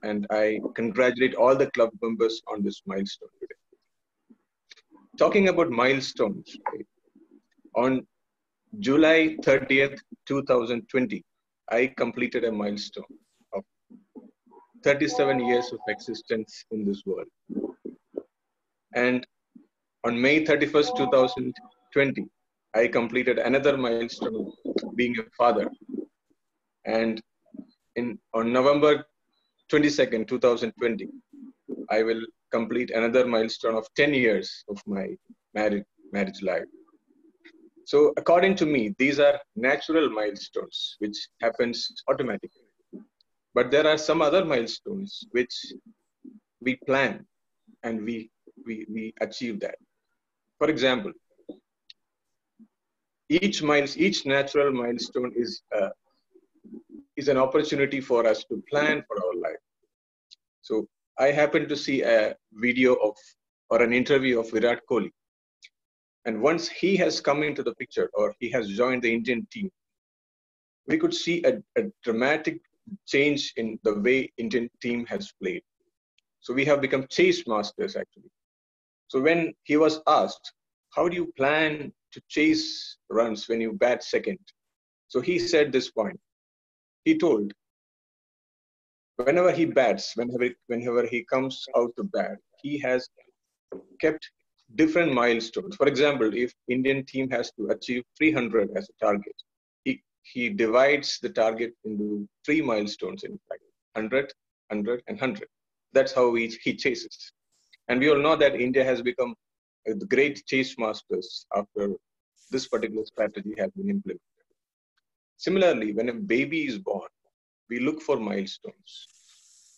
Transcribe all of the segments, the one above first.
and I congratulate all the club members on this milestone today. Talking about milestones, right? On July 30th, 2020, I completed a milestone of 37 years of existence in this world. And on May 31st, 2020, I completed another milestone of being a father. And on November 22nd, 2020, I will complete another milestone of 10 years of my marriage life. So according to me, these are natural milestones, which happens automatically. But there are some other milestones which we plan and we achieve that. For example, each natural milestone is an opportunity for us to plan for our life. So I happened to see a video or an interview of Virat Kohli. And once he has come into the picture or he has joined the Indian team, we could see a dramatic change in the way Indian team has played. So we have become chase masters actually. So when he was asked, how do you plan to chase runs when you bat second? So he said this point. He told, whenever he bats, whenever he comes out to bat, he has kept different milestones. For example, if Indian team has to achieve 300 as a target, he divides the target into 3 milestones, in fact, 100, 100, and 100. That's how he chases. And we all know that India has become the great chase masters after this particular strategy has been implemented. Similarly, when a baby is born, we look for milestones.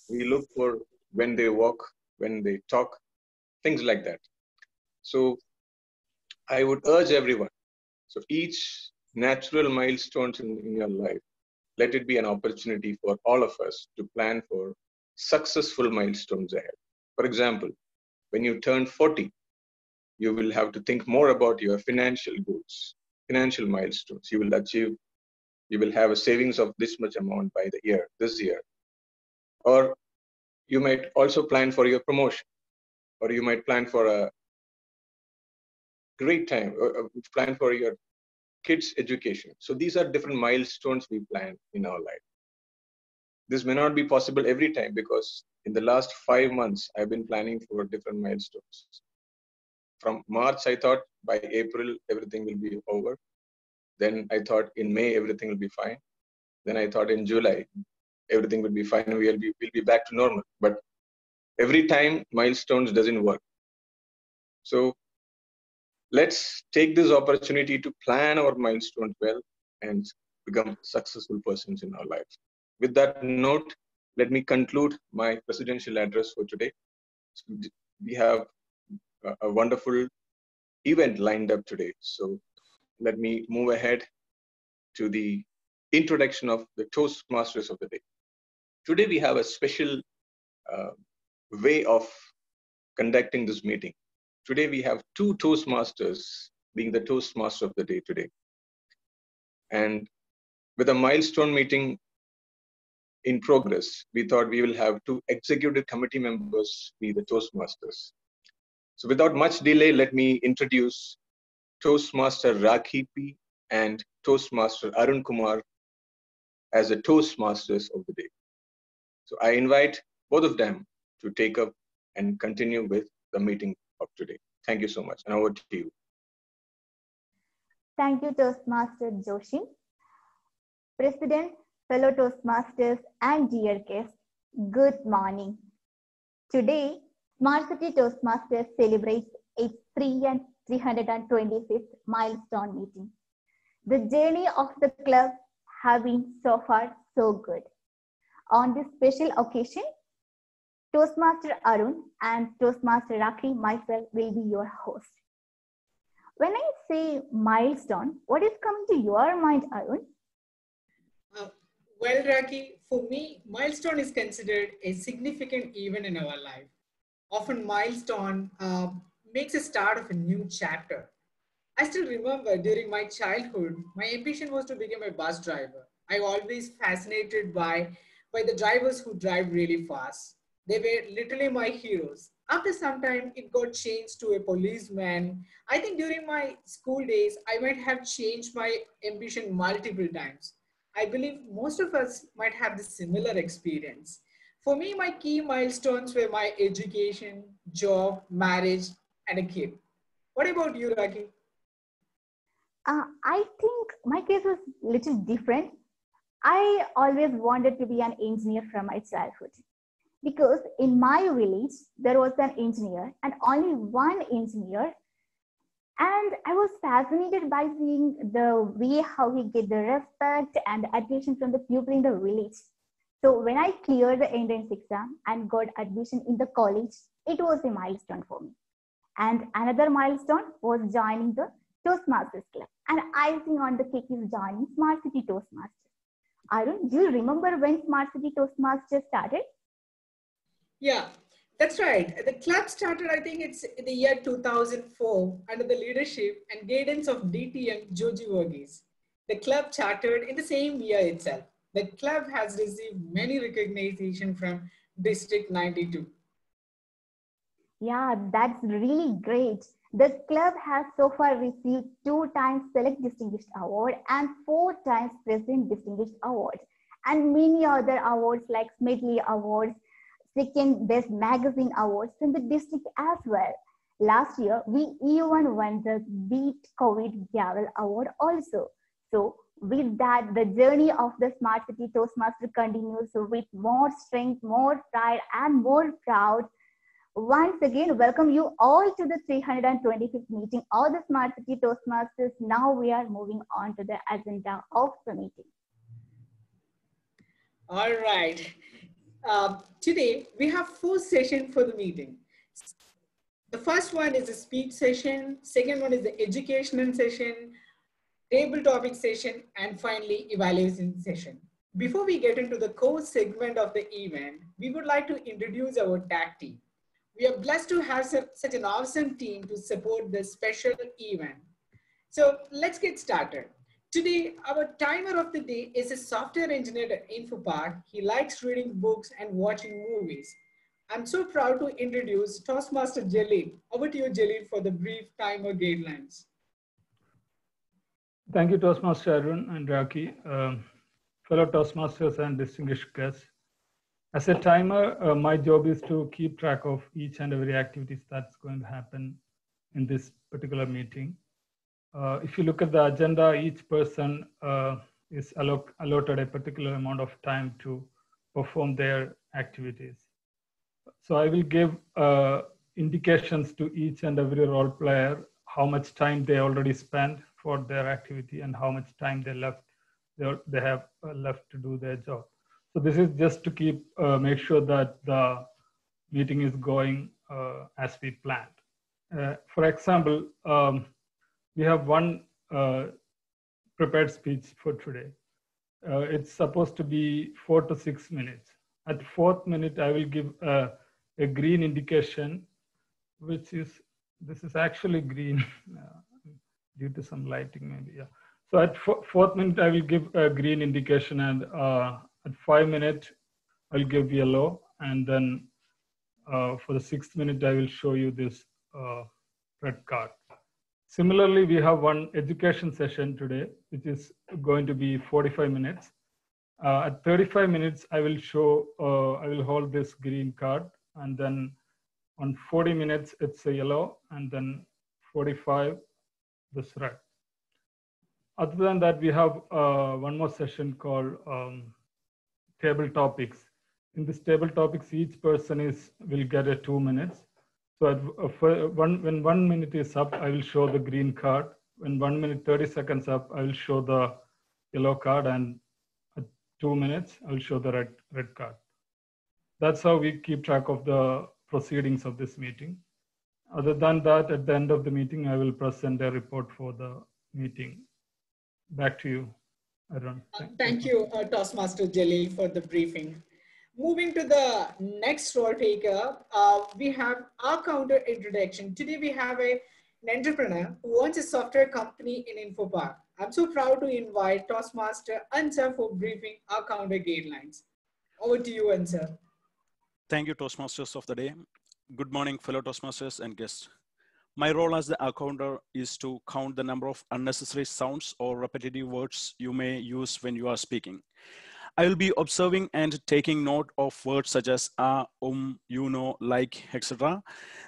We look for when they walk, when they talk, things like that. So I would urge everyone, so each natural milestones in your life, let it be an opportunity for all of us to plan for successful milestones ahead. For example, when you turn 40, you will have to think more about your financial goals, financial milestones. You will have a savings of this much amount by this year. Or you might also plan for your promotion, or you might plan for a great time, or plan for your kids' education. So these are different milestones we plan in our life. This may not be possible every time because in the last 5 months, I've been planning for different milestones. From March, I thought by April, everything will be over. Then I thought in May, everything will be fine. Then I thought in July, everything will be fine. We'll be back to normal. But every time, milestones doesn't work. So let's take this opportunity to plan our milestones well and become successful persons in our lives. With that note, let me conclude my presidential address for today. So we have a wonderful event lined up today. So let me move ahead to the introduction of the Toastmasters of the day. Today we have a special way of conducting this meeting. Today we have 2 Toastmasters being the Toastmaster of the day today. And with a milestone meeting in progress, we thought we will have 2 executive committee members be the Toastmasters. So without much delay, let me introduce Toastmaster Rakhi P and Toastmaster Arun Kumar as the Toastmasters of the day. So I invite both of them to take up and continue with the meeting of today. Thank you so much. And over to you. Thank you, Toastmaster Joshi. President, fellow Toastmasters, and dear guests, good morning. Today, Smartcity Toastmasters celebrates its 325th milestone meeting. The journey of the club have been so far so good. On this special occasion, Toastmaster Arun and Toastmaster Rakhi, myself, will be your host. When I say milestone, what is coming to your mind, Arun? Well, Rakhi, for me, milestone is considered a significant event in our life. Often milestone makes a start of a new chapter. I still remember during my childhood, my ambition was to become a bus driver. I always fascinated by by the drivers who drive really fast. They were literally my heroes. After some time, it got changed to a policeman. I think during my school days, I might have changed my ambition multiple times. I believe most of us might have this similar experience. For me, my key milestones were my education, job, marriage, and a kid. What about you, Raki? I think my case was little different. I always wanted to be an engineer from my childhood because in my village there was an engineer and only one engineer, and I was fascinated by seeing the way how he get the respect and the attention from the people in the village. So when I cleared the entrance exam and got admission in the college, it was a milestone for me. And another milestone was joining the Toastmasters Club. And icing on the cake is joining Smartcity Toastmasters. Arun, do you remember when Smartcity Toastmasters started? Yeah, that's right. The club started, I think it's in the year 2004 under the leadership and guidance of DTM Joji Verghese. The club chartered in the same year itself. The club has received many recognition from District 92. Yeah, that's really great. The club has so far received 2 times Select Distinguished Award and 4 times President Distinguished Award, and many other awards like Smedley Awards, Second Best Magazine Awards from the district as well. Last year, we even won the Beat COVID Gavel Award also. So with that, the journey of the Smart City Toastmaster continues with more strength, more pride, and more proud. Once again, welcome you all to the 325th meeting of the Smart City Toastmasters. Now we are moving on to the agenda of the meeting. All right. Today, we have 4 sessions for the meeting. The first one is a speech session. Second one is the educational session, table topic session, and finally, evaluation session. Before we get into the core segment of the event, we would like to introduce our tag team. We are blessed to have such an awesome team to support this special event. So let's get started. Today, our timer of the day is a software engineer at InfoPark. He likes reading books and watching movies. I'm so proud to introduce Toastmaster Jalil. Over to you, Jalil, for the brief timer guidelines. Thank you, Toastmaster Arun and Raki, fellow Toastmasters and distinguished guests. As a timer, my job is to keep track of each and every activities that's going to happen in this particular meeting. If you look at the agenda, each person is allotted a particular amount of time to perform their activities. So I will give indications to each and every role player, how much time they already spent for their activity and how much time they have left to do their job. So this is just to make sure that the meeting is going as we planned. For example, we have one prepared speech for today. It's supposed to be 4 to 6 minutes. At 4th minute, I will give a green indication, this is actually green due to some lighting maybe, yeah. So at 4th minute, I will give a green indication, and at 5 minutes, I'll give yellow, and then for the 6th minute, I will show you this red card. Similarly, we have one education session today, which is going to be 45 minutes. At 35 minutes, I will hold this green card, and then on 40 minutes, it's a yellow, and then 45, this red. Other than that, we have one more session called table topics. In this table topics, each person will get 2 minutes. So when 1 minute is up, I will show the green card. When 1 minute 30 seconds up, I will show the yellow card, and at 2 minutes, I will show the red card. That's how we keep track of the proceedings of this meeting. Other than that, at the end of the meeting, I will present a report for the meeting. Back to you, Arun. Thank you, Toastmaster Jalil, for the briefing. Moving to the next role taker, we have our counter introduction. Today we have an entrepreneur who owns a software company in InfoPark. I'm so proud to invite Toastmaster Ansar for briefing our counter guidelines. Over to you, Ansar. Thank you, Toastmasters of the day. Good morning, fellow Toastmasters and guests. My role as the accounter is to count the number of unnecessary sounds or repetitive words you may use when you are speaking. I will be observing and taking note of words such as you know, like, etc.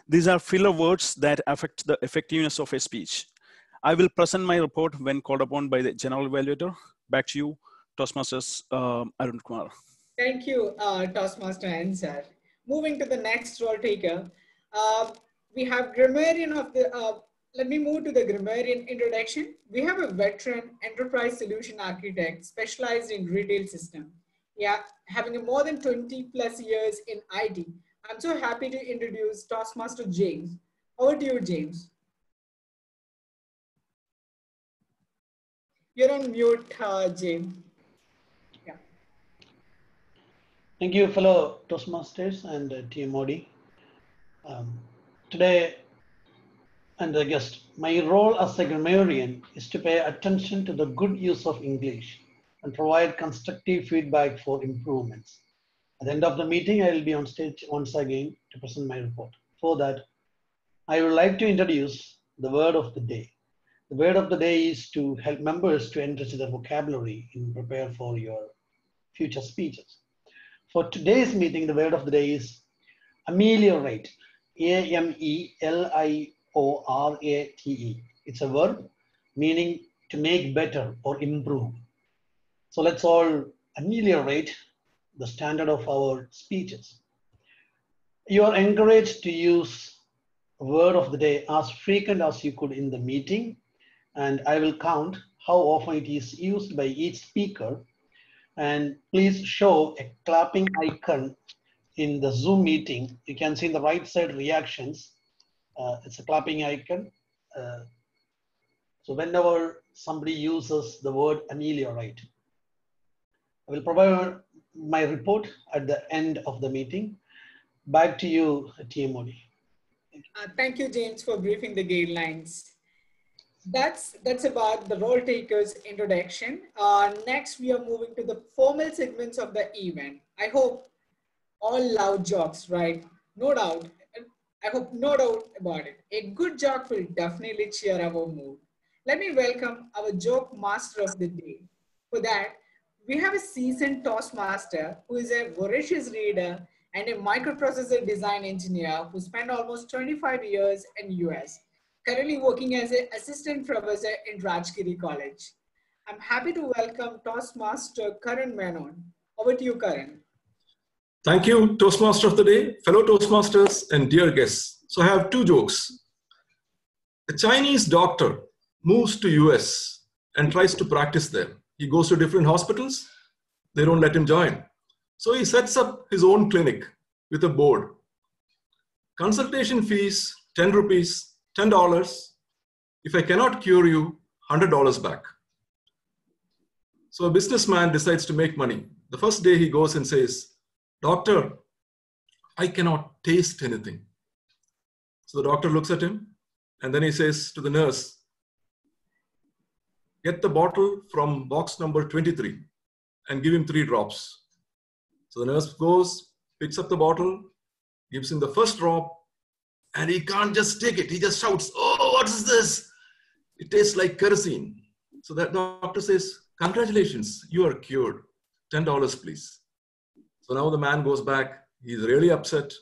These are filler words that affect the effectiveness of a speech. I will present my report when called upon by the general evaluator. Back to you, Toastmasters Arun Kumar. Thank you, Toastmaster Ansar. Moving to the next role taker, we have grammarian of the, let me move to the grammarian introduction. We have a veteran enterprise solution architect specialized in retail system. Yeah, having more than 20 plus years in IT. I'm so happy to introduce Toastmaster James. Over to you, James. You're on mute, James. Yeah. Thank you, fellow Toastmasters and TMOD. Today, and the guest, my role as a grammarian is to pay attention to the good use of English and provide constructive feedback for improvements. At the end of the meeting, I will be on stage once again to present my report. For that, I would like to introduce the word of the day. The word of the day is to help members to enrich their vocabulary and prepare for your future speeches. For today's meeting, the word of the day is ameliorate. A-M-E-L-I-O-R-A-T-E. It's a verb meaning to make better or improve. So let's all ameliorate the standard of our speeches. You are encouraged to use word of the day as frequent as you could in the meeting, and I will count how often it is used by each speaker. And please show a clapping icon in the Zoom meeting. You can see in the right side reactions. It's a clapping icon. So whenever somebody uses the word ameliorate, I will provide my report at the end of the meeting. Back to you, TMOD. Thank you, James, for briefing the guidelines. That's about the role takers introduction. Next, we are moving to the formal segments of the event. I hope all love jokes, right? No doubt. I hope no doubt about it. A good joke will definitely cheer our mood. Let me welcome our joke master of the day. For that, we have a seasoned Toastmaster who is a voracious reader and a microprocessor design engineer who spent almost 25 years in US. Currently working as an assistant professor in Rajgiri College. I'm happy to welcome Toastmaster Karan Menon. Over to you, Karan. Thank you, Toastmaster of the day, fellow Toastmasters and dear guests. So I have two jokes. A Chinese doctor moves to US and tries to practice there. He goes to different hospitals. They don't let him join. So he sets up his own clinic with a board. Consultation fees, 10 rupees. $10. If I cannot cure you, $100 back. So a businessman decides to make money. The first day he goes and says, "Doctor, I cannot taste anything." So the doctor looks at him and then he says to the nurse, "Get the bottle from box number 23 and give him 3 drops." So the nurse goes, picks up the bottle, gives him the first drop, and he can't just take it. He just shouts, "Oh, what is this? It tastes like kerosene." So that doctor says, "Congratulations, you are cured. $10, please." So now the man goes back. He's really upset.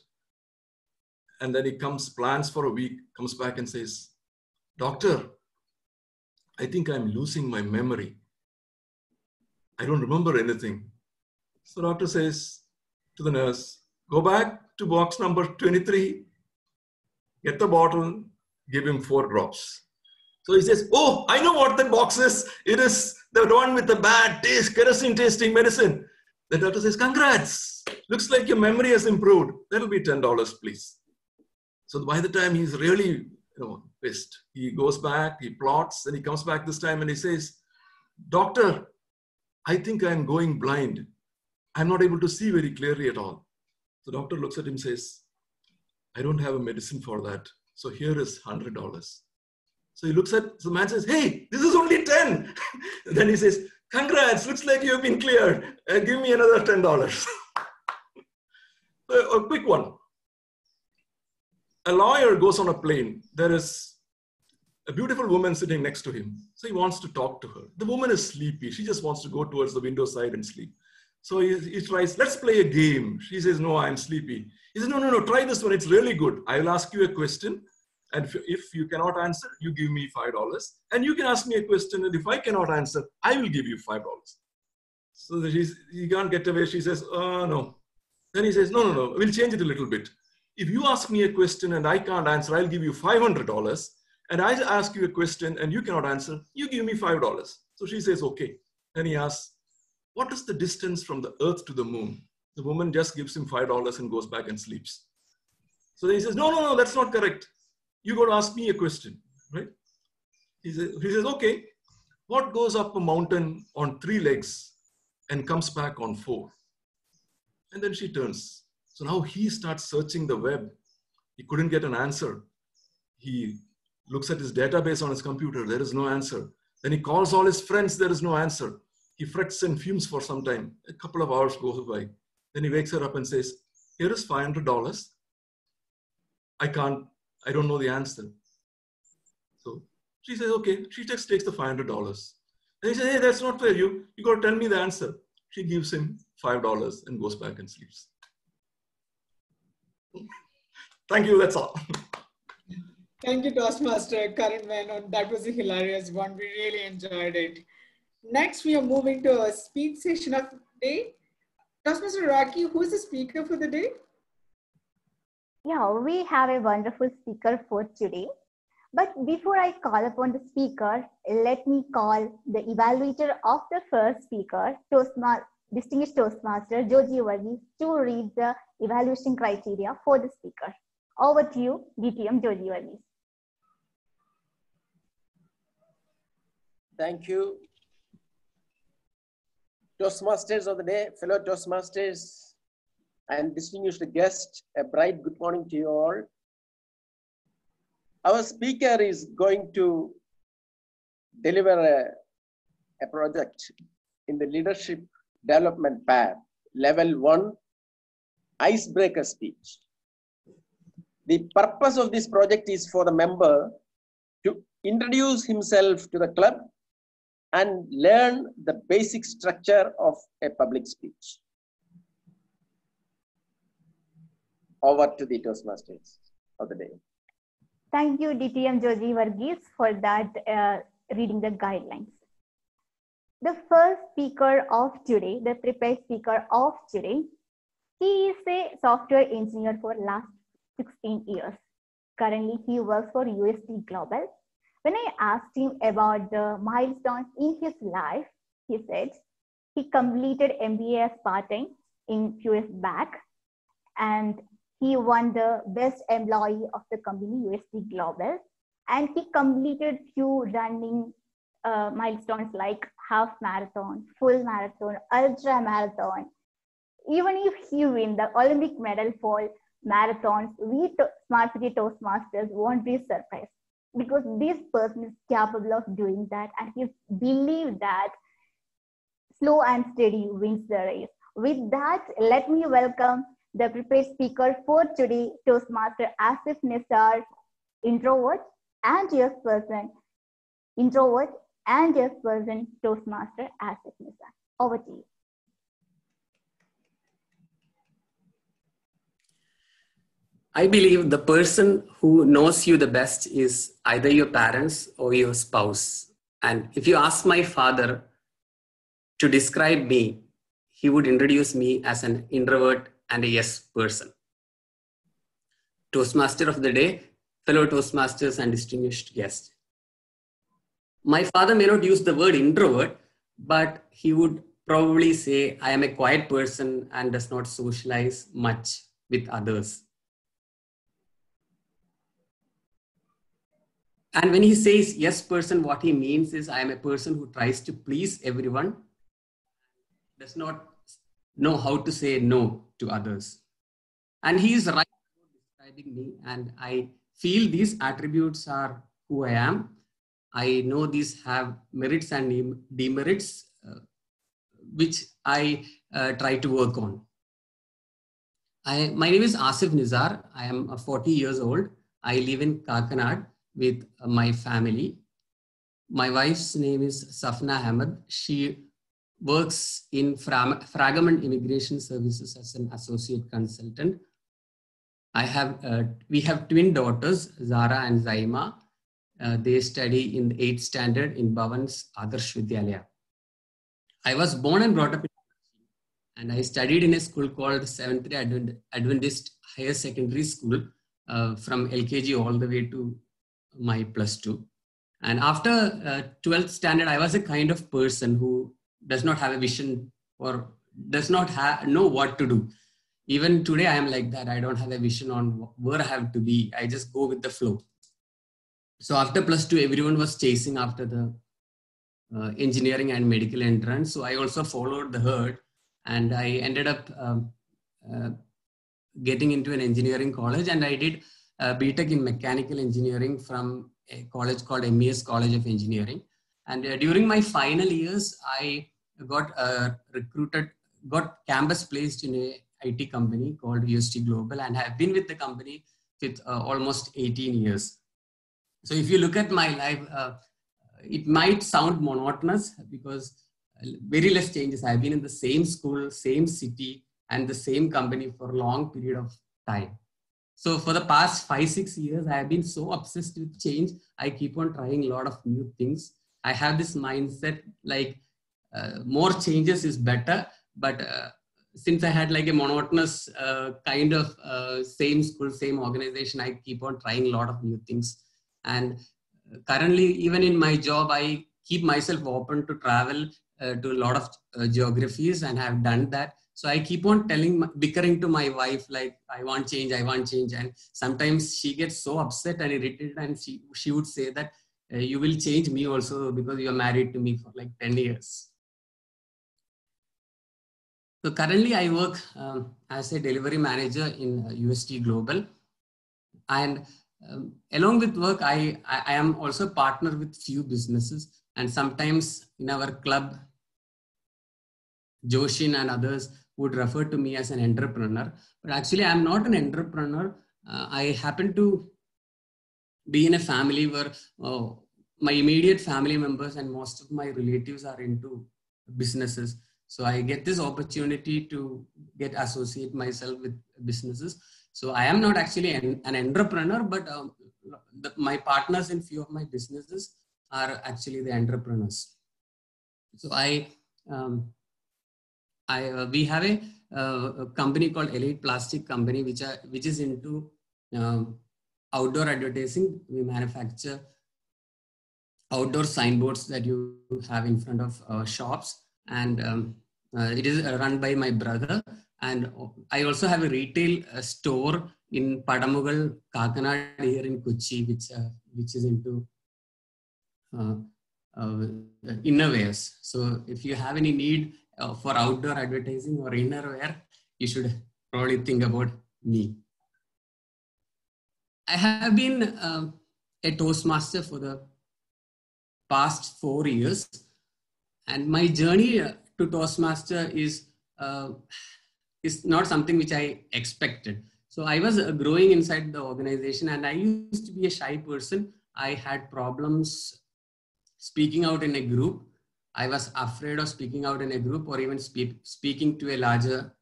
And then he plans for a week, comes back and says, "Doctor, I think I'm losing my memory. I don't remember anything." So the doctor says to the nurse, "Go back to box number 23. Get the bottle, give him 4 drops." So he says, "Oh, I know what that box is. It is the one with the bad taste, kerosene tasting medicine." The doctor says, "Congrats. Looks like your memory has improved. That'll be $10, please." So by the time he's really pissed, he goes back, he plots, and he comes back this time and he says, "Doctor, I think I'm going blind. I'm not able to see very clearly at all." The doctor looks at him and says, "I don't have a medicine for that. So here is $100. So he looks at the man and says, "Hey, this is only 10. Then he says, "Congrats, looks like you've been cleared. Give me another $10. A quick one. A lawyer goes on a plane. There is a beautiful woman sitting next to him. So he wants to talk to her. The woman is sleepy. She just wants to go towards the window side and sleep. So he tries, let's play a game. She says, no, I'm sleepy. He says, no, try this one. It's really good. I will ask you a question. And if you cannot answer, you give me $5. And you can ask me a question. And if I cannot answer, I will give you $5. So he can't get away. She says, oh, no. Then he says, no, we'll change it a little bit. If you ask me a question and I can't answer, I'll give you $500. And I ask you a question and you cannot answer, you give me $5. So she says, okay. Then he asks, what is the distance from the earth to the moon? The woman just gives him $5 and goes back and sleeps. So then he says, no, that's not correct. You got to ask me a question, right? He says, okay, what goes up a mountain on 3 legs and comes back on 4? And then she turns. So now he starts searching the web. He couldn't get an answer. He looks at his database on his computer. There is no answer. Then he calls all his friends. There is no answer. He frets and fumes for some time. A couple of hours goes by. Then he wakes her up and says, here is $500. I don't know the answer. So she says, okay. She just takes the $500. And he says, hey, that's not fair. You got to tell me the answer. She gives him $5 and goes back and sleeps. Thank you. That's all. Thank you, Toastmaster Karan Menon. That was a hilarious one. We really enjoyed it. Next, we are moving to a speech session of the day. Toastmaster Rocky, who is the speaker for the day? Yeah, we have a wonderful speaker for today. But before I call upon the speaker, let me call the evaluator of the first speaker, Distinguished Toastmaster Joji Varghese, to read the evaluation criteria for the speaker. Over to you, DTM Joji Varghese. Thank you. Toastmasters of the day, fellow Toastmasters and distinguished guests, a bright good morning to you all. Our speaker is going to deliver a project in the leadership development path, level 1, icebreaker speech. The purpose of this project is for the member to introduce himself to the club and learn the basic structure of a public speech. Over to the Toastmasters of the day. Thank you, DTM Joji Varghese, for that reading the guidelines. The first speaker of today, the prepared speaker of today, he is a software engineer for last 16 years. Currently, he works for UST Global. When I asked him about the milestones in his life, he said he completed MBA as part-time in few years back, and he won the best employee of the company, UST Global, and he completed few running milestones like half marathon, full marathon, ultra marathon. Even if he wins the Olympic medal for marathons, we Smartcity Toastmasters won't be surprised, because this person is capable of doing that, and he believes that slow and steady wins the race. With that, let me welcome the prepared speaker for today, Toastmaster Asif Nisar, introvert and yes person, Toastmaster Asif Nisar. Over to you. I believe the person who knows you the best is either your parents or your spouse. And if you ask my father to describe me, he would introduce me as an introvert and a yes person. Toastmaster of the day, fellow Toastmasters and distinguished guests. My father may not use the word introvert, but he would probably say I am a quiet person and does not socialize much with others. And when he says yes person, what he means is I am a person who tries to please everyone, does not know how to say no to others. And he is right about describing me, and I feel these attributes are who I am. I know these have merits and demerits, which I try to work on. My name is Asif Nizar. I am 40 years old. I live in Kakanad with my family. My wife's name is Safna Ahmed. She works in Fragment Immigration Services as an associate consultant. We have twin daughters, Zara and Zaima. They study in the 8th standard in Bhavan's Adarsh Vidyalaya. I was born and brought up in and I studied in a school called Seventh-day Adventist Higher Secondary School from LKG all the way to my +2. And after 12th standard, I was a kind of person who does not have a vision or does not know what to do. Even today, I am like that. I don't have a vision on where I have to be. I just go with the flow. So after +2, everyone was chasing after the engineering and medical entrance. So I also followed the herd. And I ended up getting into an engineering college, and I did BTech in mechanical engineering from a college called MES College of Engineering. And during my final years, I got got campus placed in a IT company called UST Global, and have been with the company with almost 18 years. So if you look at my life, it might sound monotonous because very less changes. I've been in the same school, same city, and the same company for a long period of time. So for the past 5-6 years, I have been so obsessed with change. I keep on trying a lot of new things. I have this mindset like more changes is better. But since I had like a monotonous kind of same school, same organization, I keep on trying a lot of new things. And currently, even in my job, I keep myself open to travel to a lot of geographies, and have done that. So I keep on bickering to my wife, like, I want change. And sometimes she gets so upset and irritated, and she would say that you will change me also because you're married to me for like 10 years. So currently I work as a delivery manager in UST Global. And along with work, I am also partner with few businesses. And sometimes in our club, Joshin and others would refer to me as an entrepreneur, but actually I'm not an entrepreneur. I happen to be in a family where my immediate family members and most of my relatives are into businesses. So I get this opportunity to associate myself with businesses. So I am not actually an entrepreneur, but my partners in few of my businesses are actually the entrepreneurs. So we have a company called Elite Plastic Company, which is into outdoor advertising. We manufacture outdoor signboards that you have in front of shops, and it is run by my brother. And I also have a retail store in Padamugal, Kakanad here in Kochi, which is into innerwears. So if you have any need for outdoor advertising or innerwear, you should probably think about me. I have been a Toastmaster for the past 4 years, and my journey to Toastmaster is not something which I expected. So I was growing inside the organization, and I used to be a shy person. I had problems speaking out in a group. I was afraid of speaking out in a group or even speaking to a larger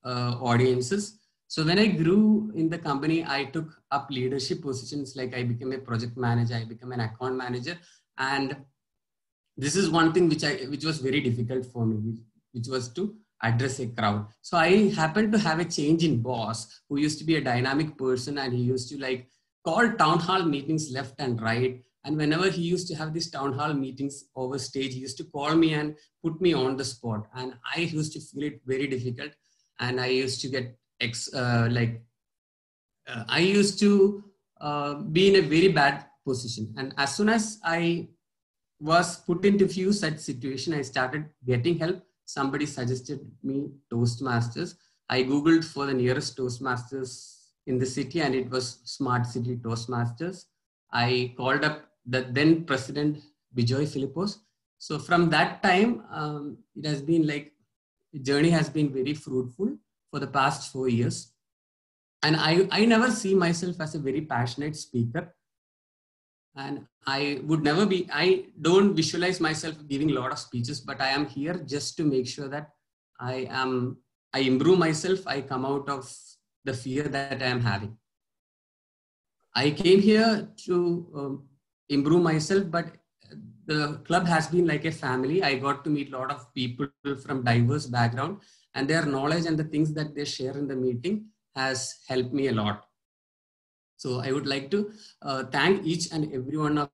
audiences. So when I grew in the company, I took up leadership positions. Like I became a project manager, I became an account manager. And this is one thing which was very difficult for me, which was to address a crowd. So I happened to have a change in boss who used to be a dynamic person, and he used to like call town hall meetings left and right. And whenever he used to have these town hall meetings over stage, he used to call me and put me on the spot. And I used to feel it very difficult. And I used to get I used to be in a very bad position. And as soon as I was put into few such situation, I started getting help. Somebody suggested me Toastmasters. I Googled for the nearest Toastmasters in the city, and it was Smartcity Toastmasters. I called up the then president, Bijoy Philippos. So from that time, it has been like, the journey has been very fruitful. for the past 4 years. And I never see myself as a very passionate speaker. And I don't visualize myself giving a lot of speeches, but I am here just to make sure that I improve myself. I come out of the fear that I am having. I came here to improve myself, but the club has been like a family. I got to meet a lot of people from diverse background, and their knowledge and the things that they share in the meeting has helped me a lot. So I would like to thank each and every one of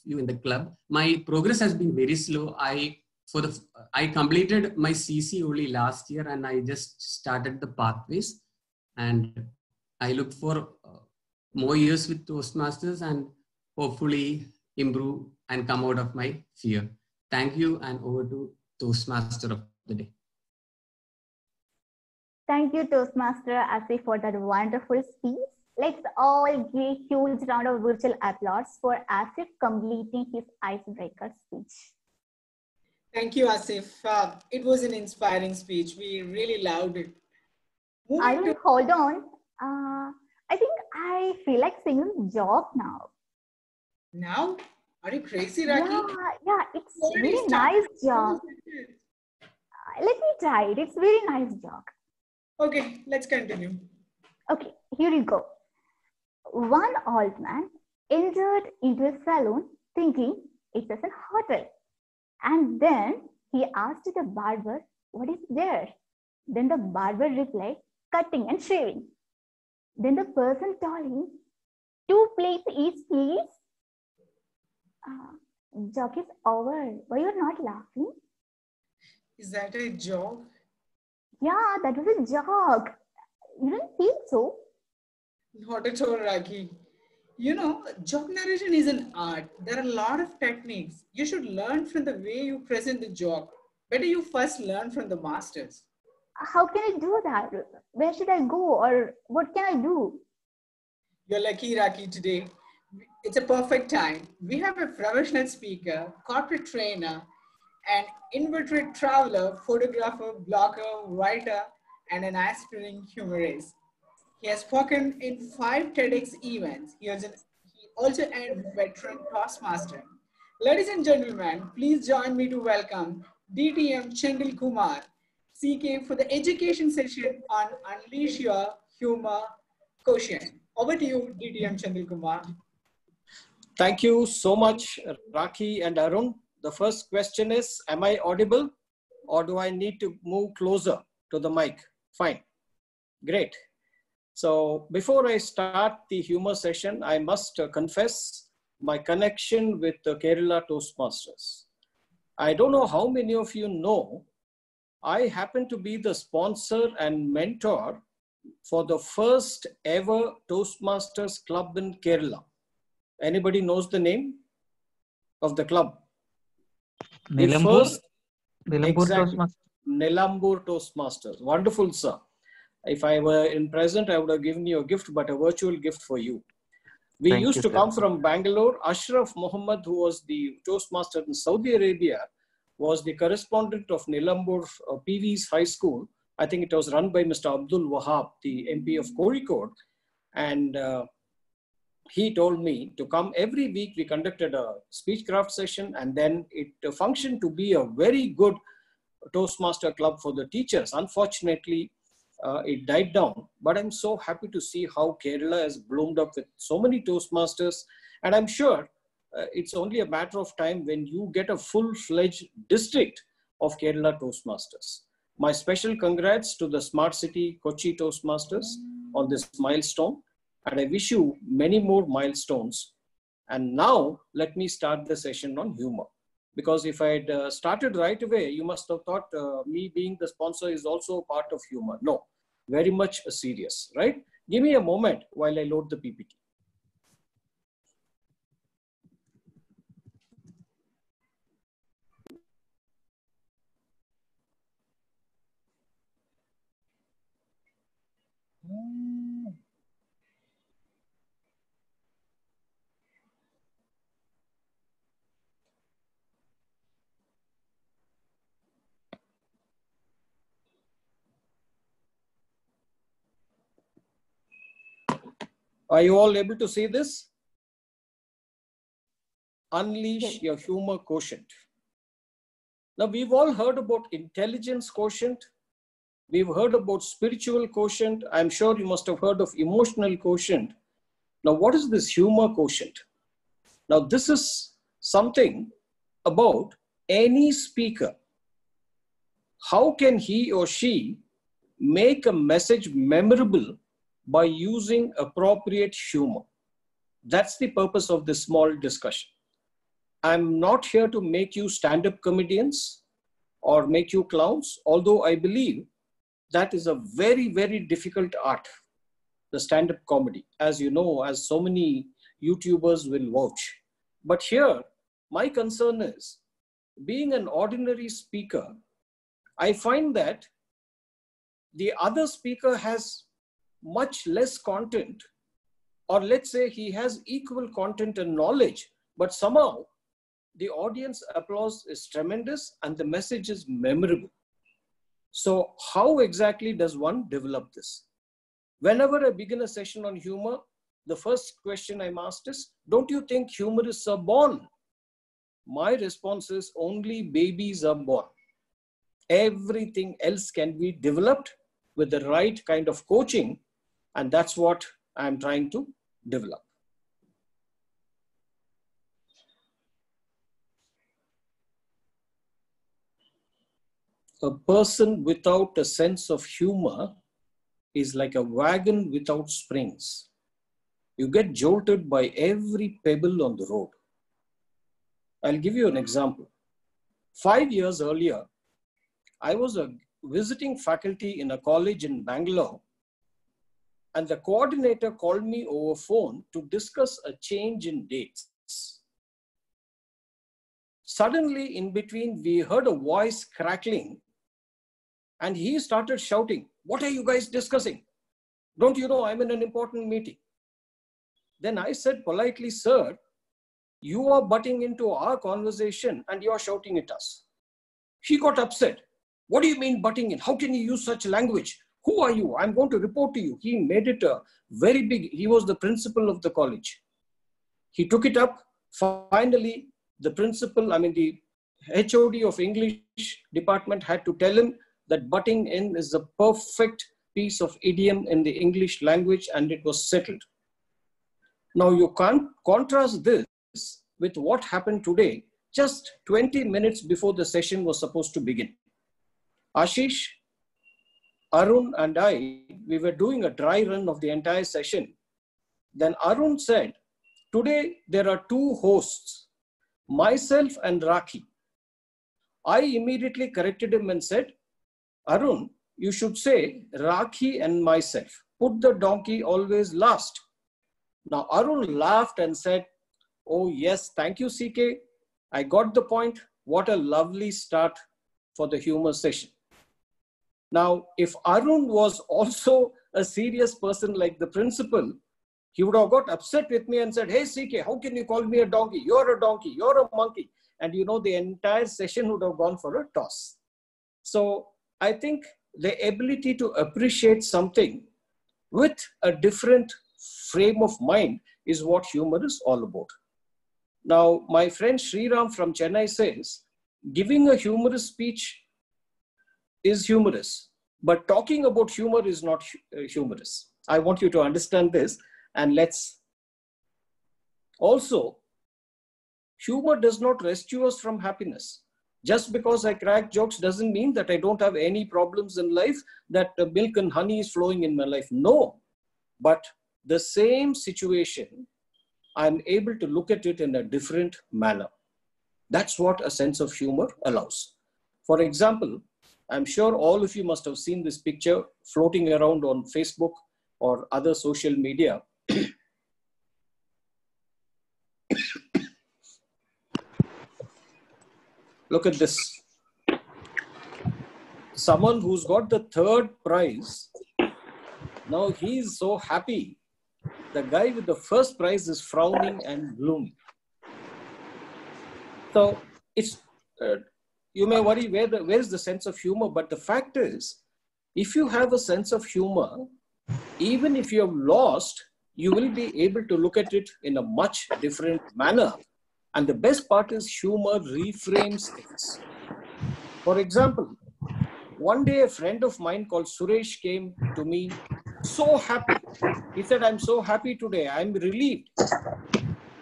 you in the club. My progress has been very slow. I completed my CC only last year, and I just started the pathways, and I look for more years with Toastmasters and hopefully improve and come out of my fear. Thank you, and over to Toastmaster of the day. Thank you, Toastmaster Asif, for that wonderful speech. Let's all give a huge round of virtual applause for Asif completing his icebreaker speech. Thank you, Asif. It was an inspiring speech. We really loved it. Hold on. I think I feel like singing job now. Now? Are you crazy, Raki? Yeah, it's very nice job. Let me try it. It's very nice job. Okay, let's continue. Okay, here you go. One old man entered into a salon thinking it was a hotel. And then he asked the barber, what is there? Then the barber replied, cutting and shaving. Then the person told him, 2 plates each, please. Joke is over. Why you're not laughing? Is that a joke? Yeah, that was a joke. You don't feel so? Not at all, Raki. You know, joke narration is an art. There are a lot of techniques. You should learn from the way you present the joke. Better you first learn from the masters. How can I do that? Where should I go, or what can I do? You're lucky, Raki, today. It's a perfect time. We have a professional speaker, corporate trainer, an inveterate traveler, photographer, blogger, writer, and an aspiring humorist. He has spoken in 5 TEDx events. He also a veteran Toastmaster. Ladies and gentlemen, please join me to welcome DTM Chendil Kumar, CK, for the education session on Unleash Your Humor Quotient. Over to you, DTM Chendil Kumar. Thank you so much, Raki and Arun. The first question is, am I audible, or do I need to move closer to the mic? Fine. Great. So before I start the humor session, I must confess my connection with the Kerala Toastmasters. I don't know how many of you know, I happen to be the sponsor and mentor for the first ever Toastmasters club in Kerala. Anybody knows the name of the club? Nilambur Toastmasters. Wonderful, sir. If I were in present, I would have given you a gift, but a virtual gift for you. We used to come from Bangalore. Ashraf Muhammad, who was the Toastmaster in Saudi Arabia, was the correspondent of Nilambur PV's high school. I think it was run by Mr. Abdul Wahab, the MP of Kozhikode. And he told me to come every week. We conducted a speechcraft session, and then it functioned to be a very good Toastmaster club for the teachers. Unfortunately, it died down, but I'm so happy to see how Kerala has bloomed up with so many Toastmasters. And I'm sure it's only a matter of time when you get a full-fledged district of Kerala Toastmasters. My special congrats to the Smart City Kochi Toastmasters on this milestone. And I wish you many more milestones. And now let me start the session on humor. Because if I had started right away, you must have thought me being the sponsor is also a part of humor. No, very much serious, right? Give me a moment while I load the PPT. Are you all able to see this? Unleash your humor quotient. Now, we've all heard about intelligence quotient. We've heard about spiritual quotient. I'm sure you must have heard of emotional quotient. Now, what is this humor quotient? Now, this is something about any speaker. How can he or she make a message memorable by using appropriate humor? That's the purpose of this small discussion. I'm not here to make you stand-up comedians or make you clowns, although I believe that is a very, very difficult art, the stand-up comedy, as you know, as so many YouTubers will vouch. But here, my concern is, being an ordinary speaker, I find that the other speaker has much less content, or let's say he has equal content and knowledge, but somehow the audience applause is tremendous and the message is memorable. So how exactly does one develop this? Whenever I begin a session on humor, the first question I'm asked is, don't you think humorists are born? My response is, only babies are born. Everything else can be developed with the right kind of coaching, and that's what I'm trying to develop. A person without a sense of humor is like a wagon without springs. You get jolted by every pebble on the road. I'll give you an example. 5 years earlier, I was a visiting faculty in a college in Bangalore, and the coordinator called me over phone to discuss a change in dates. Suddenly, in between, we heard a voice crackling, and he started shouting, "What are you guys discussing? Don't you know I'm in an important meeting?" Then I said politely, "Sir, you are butting into our conversation and you're shouting at us." He got upset. "What do you mean butting in? How can you use such language? Who are you? I'm going to report to you." He made it a very big, he was the principal of the college. He took it up. Finally, the principal, the HOD of English department had to tell him that butting in is a perfect piece of idiom in the English language, and it was settled. Now you can't contrast this with what happened today, just 20 minutes before the session was supposed to begin. Ashish, Arun and I, we were doing a dry run of the entire session. Then Arun said, "Today there are two hosts, myself and Rakhi." I immediately corrected him and said, "Arun, you should say Rakhi and myself. Put the donkey always last." Now Arun laughed and said, "Oh yes, thank you, CK. I got the point. What a lovely start for the humor session." Now, if Arun was also a serious person like the principal, he would have got upset with me and said, "Hey CK, how can you call me a donkey? You're a donkey, you're a monkey." And you know, the entire session would have gone for a toss. So I think the ability to appreciate something with a different frame of mind is what humor is all about. Now, my friend Sriram from Chennai says, giving a humorous speech is humorous, but talking about humor is not humorous. I want you to understand this, and let's also, humor does not rescue us from happiness. Just because I crack jokes doesn't mean that I don't have any problems in life, that milk and honey is flowing in my life. No, but the same situation, I'm able to look at it in a different manner. That's what a sense of humor allows. For example, I'm sure all of you must have seen this picture floating around on Facebook or other social media. Look at this. Someone who's got the third prize. Now he's so happy. The guy with the first prize is frowning and gloomy. So it's, you may worry where is the sense of humor, but the fact is, if you have a sense of humor, even if you have lost, you will be able to look at it in a much different manner. And the best part is humor reframes things. For example, one day a friend of mine called Suresh came to me so happy. He said, I'm so happy today. I'm relieved.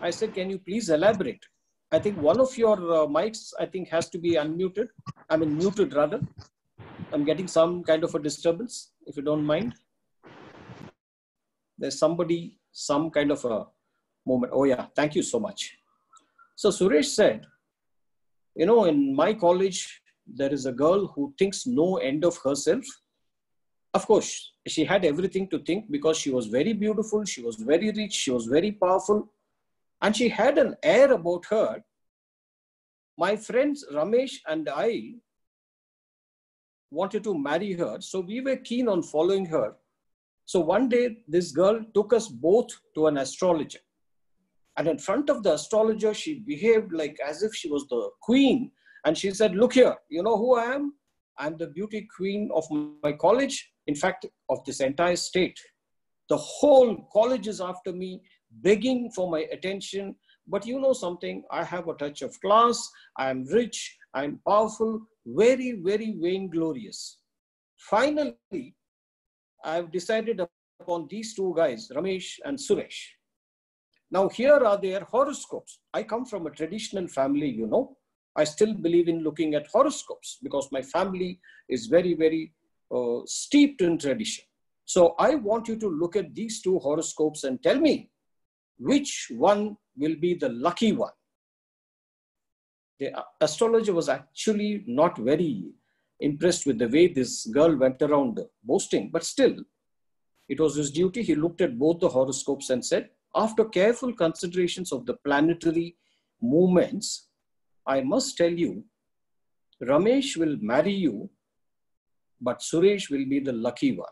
I said, can you please elaborate? I think one of your mics, I think, has to be unmuted. I mean, muted rather. I'm getting some kind of a disturbance, if you don't mind. There's somebody, some kind of a moment. Oh yeah, thank you so much. So Suresh said, you know, in my college, there is a girl who thinks no end of herself. Of course, she had everything to think because she was very beautiful, she was very rich, she was very powerful, and she had an air about her. My friends Ramesh and I wanted to marry her, so we were keen on following her. So one day, this girl took us both to an astrologer. And in front of the astrologer, she behaved like as if she was the queen. And she said, look here, you know who I am? I'm the beauty queen of my college. In fact, of this entire state. The whole college is after me, begging for my attention. But you know something, I have a touch of class. I'm rich, I'm powerful, very, very vainglorious. Finally, I've decided upon these two guys, Ramesh and Suresh. Now here are their horoscopes. I come from a traditional family, you know. I still believe in looking at horoscopes because my family is very, very steeped in tradition. So I want you to look at these two horoscopes and tell me which one will be the lucky one. The astrologer was actually not very impressed with the way this girl went around boasting, but still, it was his duty. He looked at both the horoscopes and said, after careful considerations of the planetary movements, I must tell you, Ramesh will marry you, but Suresh will be the lucky one.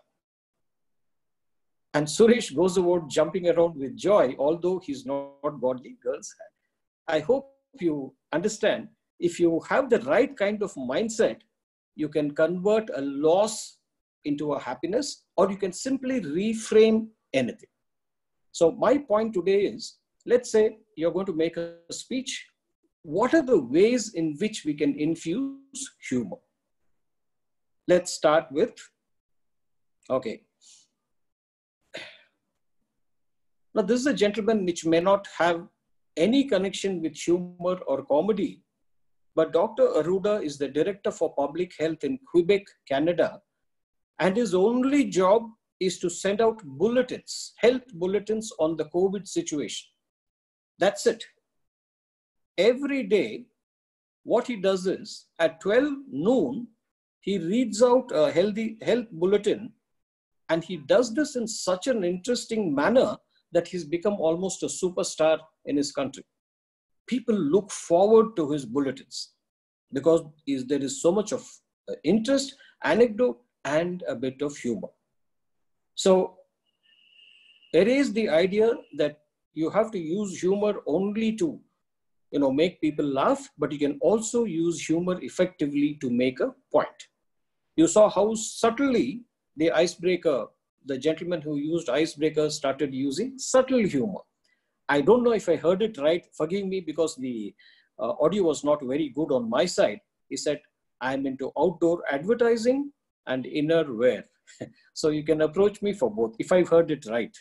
And Suresh goes about jumping around with joy, although he's not godly girl's hand. I hope you understand, if you have the right kind of mindset, you can convert a loss into a happiness, or you can simply reframe anything. So my point today is, let's say you're going to make a speech. What are the ways in which we can infuse humor? Let's start with, okay. Now this is a gentleman which may not have any connection with humor or comedy, but Dr. Arruda is the Director for Public Health in Quebec, Canada, and his only job is to send out bulletins, health bulletins on the COVID situation. That's it. Every day, what he does is, at 12 noon, he reads out a health bulletin, and he does this in such an interesting manner that he's become almost a superstar in his country. People look forward to his bulletins because there is so much of interest, anecdote, and a bit of humor. So erase the idea that you have to use humor only to, make people laugh, but you can also use humor effectively to make a point. You saw how subtly the icebreaker, the gentleman who used icebreaker started using subtle humor. I don't know if I heard it right. Forgive me because the audio was not very good on my side. He said, I'm into outdoor advertising and inner wear. So you can approach me for both, if I've heard it right.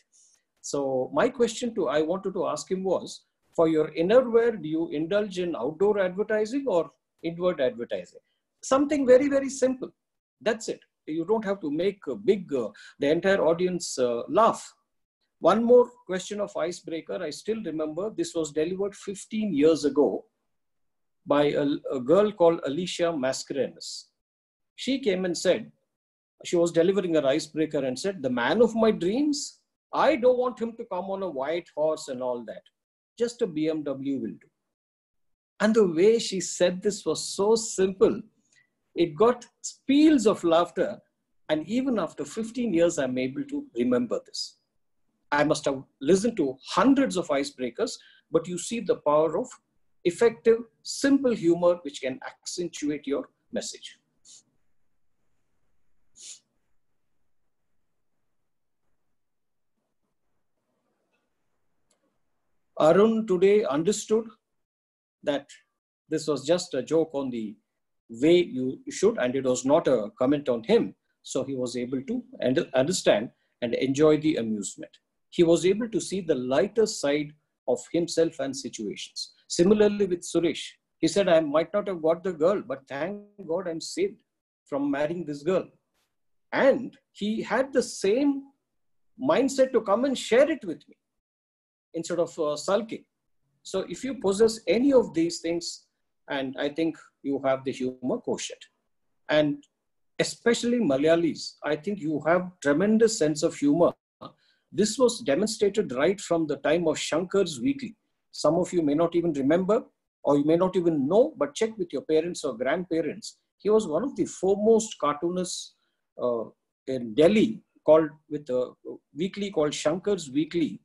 So my question I wanted to ask him was, for your inner wear, do you indulge in outdoor advertising or inward advertising? Something very, very simple. That's it. You don't have to make a big, the entire audience laugh. One more question of icebreaker. I still remember this was delivered 15 years ago by a girl called Alicia Mascarenas. She came and said, she was delivering her icebreaker and said, the man of my dreams, I don't want him to come on a white horse and all that. Just a BMW will do. And the way she said this was so simple. It got peals of laughter. And even after 15 years, I'm able to remember this. I must have listened to hundreds of icebreakers, but you see the power of effective, simple humor, which can accentuate your message. Arun today understood that this was just a joke on the way you should, and it was not a comment on him. So he was able to understand and enjoy the amusement. He was able to see the lighter side of himself and situations. Similarly with Suresh, he said, I might not have got the girl, but thank God I'm saved from marrying this girl. And he had the same mindset to come and share it with me instead of sulking. So if you possess any of these things, and I think you have the humor quotient. And especially Malayalis, I think you have tremendous sense of humor. This was demonstrated right from the time of Shankar's Weekly. Some of you may not even remember, or you may not even know, but check with your parents or grandparents. He was one of the foremost cartoonists in Delhi, called with a weekly called Shankar's Weekly.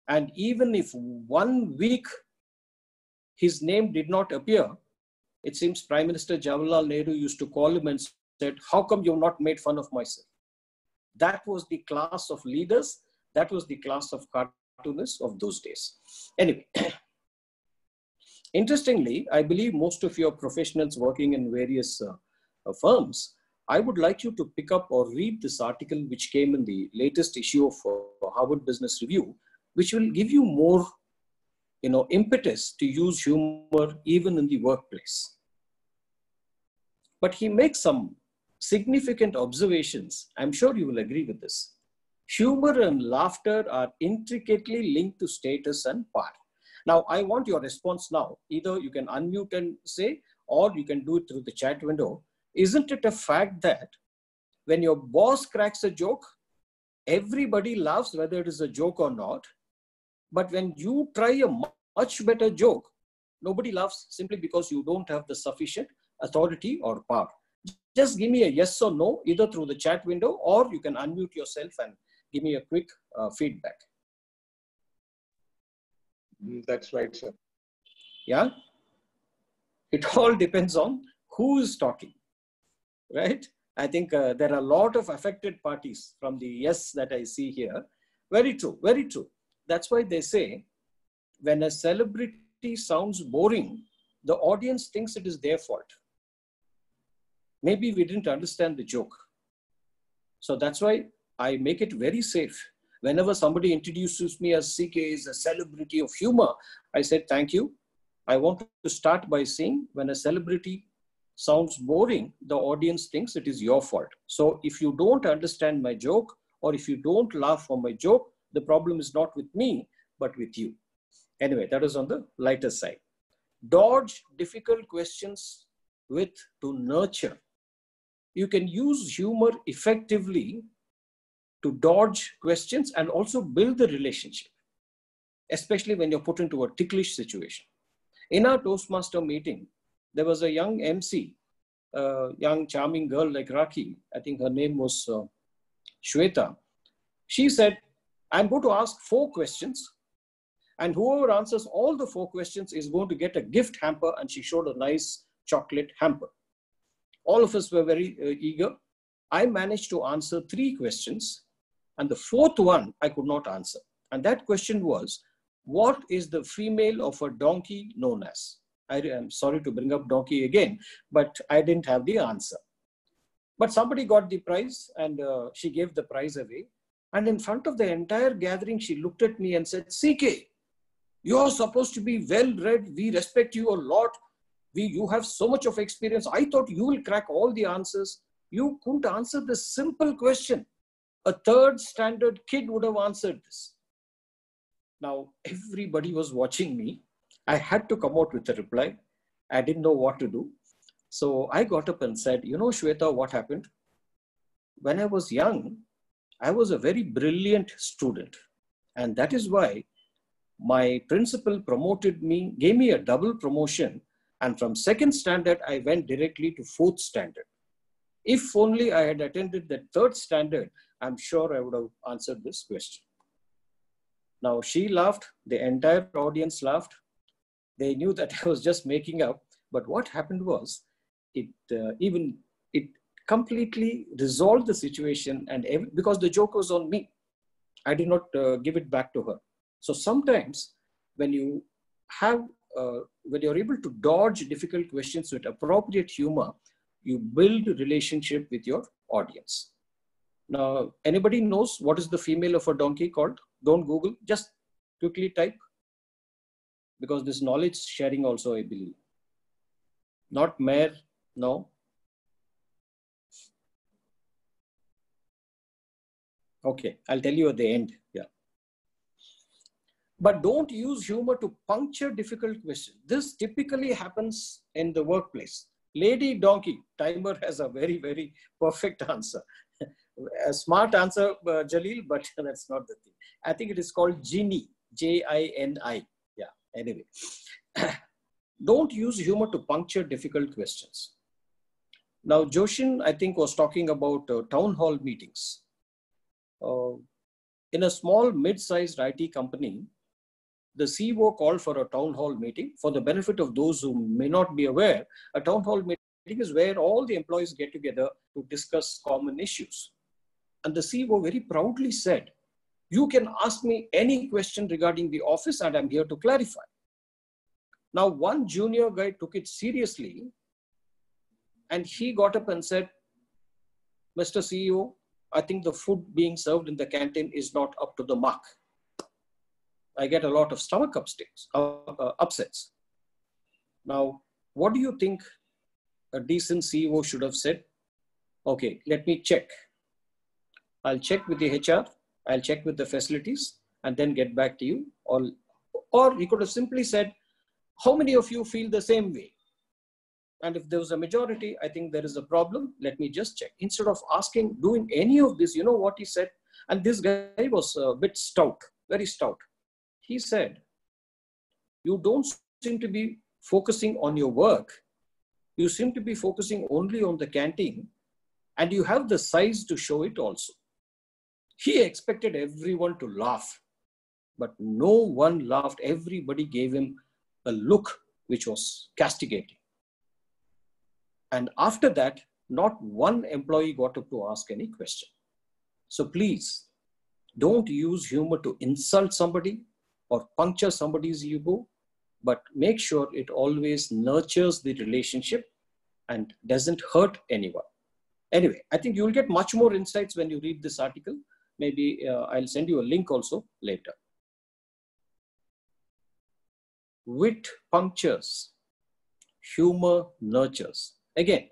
And even if 1 week his name did not appear, it seems Prime Minister Jawaharlal Nehru used to call him and said, how come you've not made fun of myself? That was the class of leaders. That was the class of cartoonists of those days. Anyway, interestingly, I believe most of your professionals working in various firms, I would like you to pick up or read this article which came in the latest issue of Harvard Business Review, which will give you more impetus to use humor even in the workplace. But he makes some significant observations. I'm sure you will agree with this. Humor and laughter are intricately linked to status and power. Now, I want your response now. Either you can unmute and say, or you can do it through the chat window. Isn't it a fact that when your boss cracks a joke, everybody laughs whether it is a joke or not? But when you try a much better joke, nobody laughs simply because you don't have the sufficient authority or power. Just give me a yes or no, either through the chat window, or you can unmute yourself and give me a quick feedback. That's right, sir. Yeah? It all depends on who is talking, right? I think there are a lot of affected parties from the yes that I see here. Very true, very true. That's why they say, when a celebrity sounds boring, the audience thinks it is their fault. Maybe we didn't understand the joke. So that's why I make it very safe. Whenever somebody introduces me as CK is a celebrity of humor, I said, thank you. I want to start by saying, when a celebrity sounds boring, the audience thinks it is your fault. So if you don't understand my joke, or if you don't laugh for my joke, the problem is not with me, but with you. Anyway, that is on the lighter side. Dodge difficult questions with to nurture. You can use humor effectively to dodge questions and also build the relationship, especially when you're put into a ticklish situation. In our Toastmaster meeting, there was a young MC, a young charming girl like Rakhi. I think her name was Shweta. She said, I'm going to ask 4 questions, and whoever answers all the 4 questions is going to get a gift hamper, and she showed a nice chocolate hamper. All of us were very eager. I managed to answer 3 questions, and the 4th one I could not answer. And that question was, what is the female of a donkey known as? I am sorry to bring up donkey again, but I didn't have the answer. But somebody got the prize, and she gave the prize away. And in front of the entire gathering, she looked at me and said, CK, you're supposed to be well-read. We respect you a lot. You have so much of experience. I thought you will crack all the answers. You couldn't answer this simple question. A 3rd standard kid would have answered this. Now, everybody was watching me. I had to come out with a reply. I didn't know what to do. So I got up and said, you know, Shweta, what happened? When I was young, I was a very brilliant student. And that is why my principal promoted me, gave me a double promotion. And from 2nd standard, I went directly to 4th standard. If only I had attended the 3rd standard, I'm sure I would have answered this question. Now she laughed, the entire audience laughed. They knew that I was just making up. But what happened was, it completely resolved the situation, and because the joke was on me, I did not give it back to her. So sometimes when you have, when you're able to dodge difficult questions with appropriate humor, you build a relationship with your audience. Now, anybody knows what is the female of a donkey called? Don't Google, just quickly type, because this knowledge sharing also, I believe. Not mare, no. Okay, I'll tell you at the end, yeah. But don't use humor to puncture difficult questions. This typically happens in the workplace. Lady donkey, timer has a very, very perfect answer. A smart answer, Jalil, but that's not the thing. I think it is called Gini, J-I-N-I. Yeah, anyway. Don't use humor to puncture difficult questions. Now, Joshin, I think, was talking about town hall meetings. In a small, mid-sized IT company, the CEO called for a town hall meeting. For the benefit of those who may not be aware, a town hall meeting is where all the employees get together to discuss common issues. And the CEO very proudly said, "You can ask me any question regarding the office and I'm here to clarify." Now, one junior guy took it seriously and he got up and said, "Mr. CEO, I think the food being served in the canteen is not up to the mark. I get a lot of stomach upsets." Now, what do you think a decent CEO should have said? "Okay, let me check. I'll check with the HR, I'll check with the facilities, and then get back to you." Or he could have simply said, "How many of you feel the same way? And if there was a majority, I think there is a problem. Let me just check." Instead of doing any of this, you know what he said? And this guy was a bit stout, very stout. He said, "You don't seem to be focusing on your work. You seem to be focusing only on the canteen, and you have the size to show it also." He expected everyone to laugh, but no one laughed. Everybody gave him a look which was castigating. And after that, not one employee got up to ask any question. So please, don't use humor to insult somebody or puncture somebody's ego, but make sure it always nurtures the relationship and doesn't hurt anyone. Anyway, I think you'll get much more insights when you read this article. Maybe I'll send you a link also later. Wit punctures, humor nurtures. Again,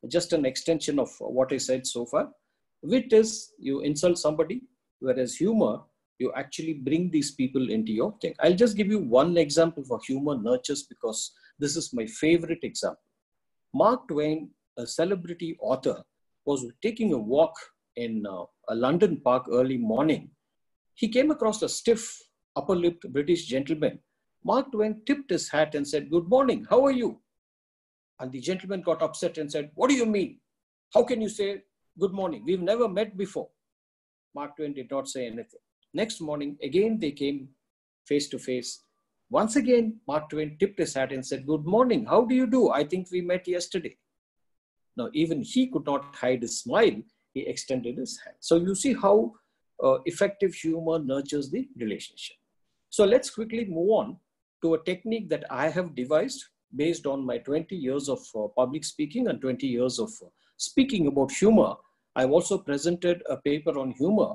just an extension of what I said so far. Wit is you insult somebody, whereas humor, you actually bring these people into your thing. I'll just give you one example for humor nurtures because this is my favorite example. Mark Twain, a celebrity author, was taking a walk in a London park early morning. He came across a stiff, upper-lipped British gentleman. Mark Twain tipped his hat and said, "Good morning, how are you?" And the gentleman got upset and said, "What do you mean? How can you say good morning? We've never met before." Mark Twain did not say anything. Next morning, again they came face to face. Once again, Mark Twain tipped his hat and said, "Good morning, how do you do? I think we met yesterday." Now, even he could not hide his smile. He extended his hand. So you see how effective humor nurtures the relationship. So let's quickly move on to a technique that I have devised based on my 20 years of public speaking and 20 years of speaking about humor. I've also presented a paper on humor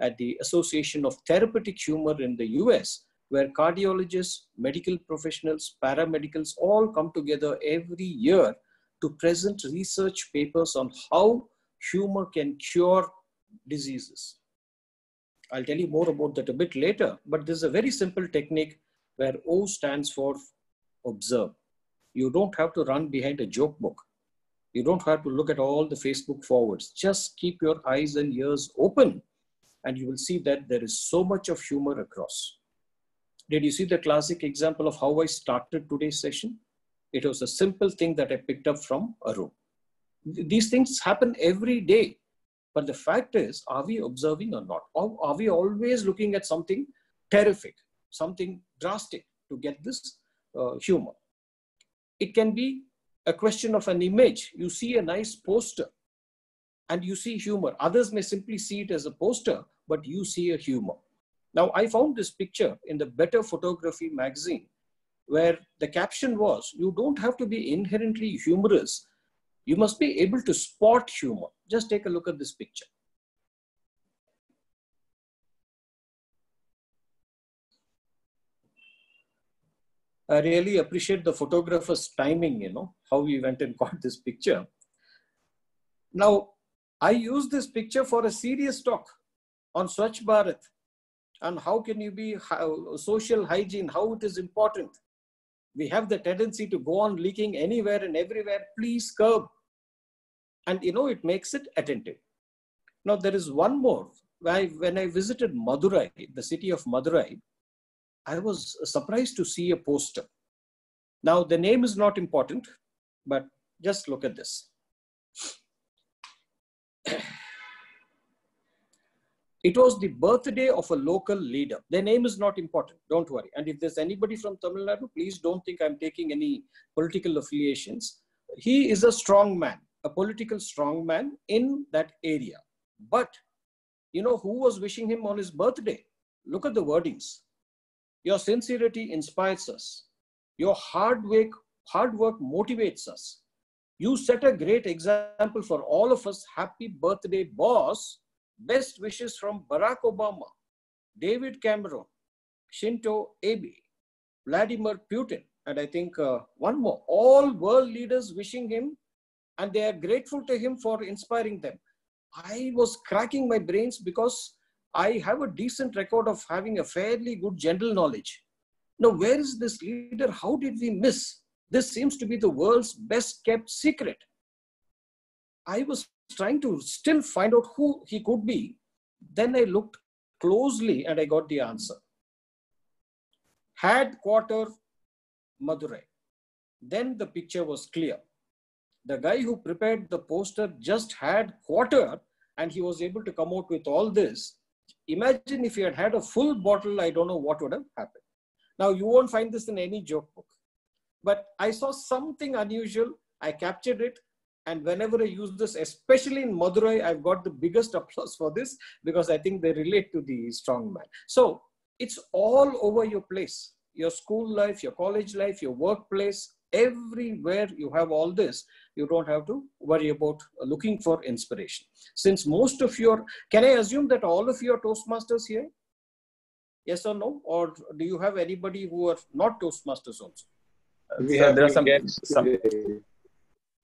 at the Association of Therapeutic Humor in the US, where cardiologists, medical professionals, paramedicals all come together every year to present research papers on how humor can cure diseases. I'll tell you more about that a bit later, but there's a very simple technique where O stands for observe. You don't have to run behind a joke book. You don't have to look at all the Facebook forwards. Just keep your eyes and ears open and you will see that there is so much of humor across. Did you see the classic example of how I started today's session? It was a simple thing that I picked up from Arun. These things happen every day. But the fact is, are we observing or not? Or are we always looking at something terrific, something drastic to get this humor? It can be a question of an image. You see a nice poster and you see humor. Others may simply see it as a poster, but you see a humor. Now, I found this picture in the Better Photography magazine, where the caption was, you don't have to be inherently humorous. You must be able to spot humor. Just take a look at this picture. I really appreciate the photographer's timing, you know, how he went and got this picture. Now, I use this picture for a serious talk on Swachh Bharat and how can you be social hygiene, how it is important. We have the tendency to go on leaking anywhere and everywhere. Please curb. And, you know, it makes it attentive. Now, there is one more. When I visited Madurai, the city of Madurai, I was surprised to see a poster. Now, the name is not important, but just look at this. It was the birthday of a local leader. Their name is not important, don't worry. And if there's anybody from Tamil Nadu, please don't think I'm taking any political affiliations. He is a strong man, a political strong man in that area. But, you know, who was wishing him on his birthday? Look at the wordings. Your sincerity inspires us. Your hard work motivates us. You set a great example for all of us. Happy birthday, boss. Best wishes from Barack Obama, David Cameron, Shinzo Abe, Vladimir Putin, and I think one more. All world leaders wishing him, and they are grateful to him for inspiring them. I was cracking my brains because I have a decent record of having a fairly good general knowledge. Now, where is this leader? How did we miss? This seems to be the world's best kept secret. I was trying to still find out who he could be. Then I looked closely and I got the answer. Headquarter Madurai. Then the picture was clear. The guy who prepared the poster just had quarter and he was able to come out with all this. Imagine if he had had a full bottle, I don't know what would have happened. Now, you won't find this in any joke book. But I saw something unusual. I captured it. And whenever I use this, especially in Madurai, I've got the biggest applause for this because I think they relate to the strong man. So it's all over your place. Your school life, your college life, your workplace, everywhere you have all this. You don't have to worry about looking for inspiration. Since most of you are, can I assume that all of you are Toastmasters here? Yes or no? Or do you have anybody who are not Toastmasters also? There are some.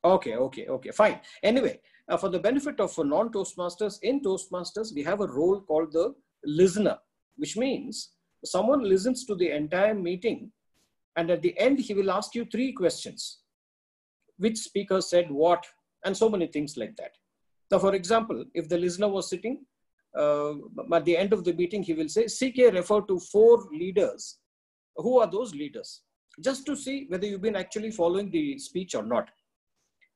Okay, fine. Anyway, for the benefit of non-Toastmasters, in Toastmasters, we have a role called the listener, which means someone listens to the entire meeting and at the end, he will ask you 3 questions. Which speaker said what? And so many things like that. Now, for example, if the listener was sitting, at the end of the meeting, he will say, CK referred to 4 leaders. Who are those leaders? Just to see whether you've been actually following the speech or not.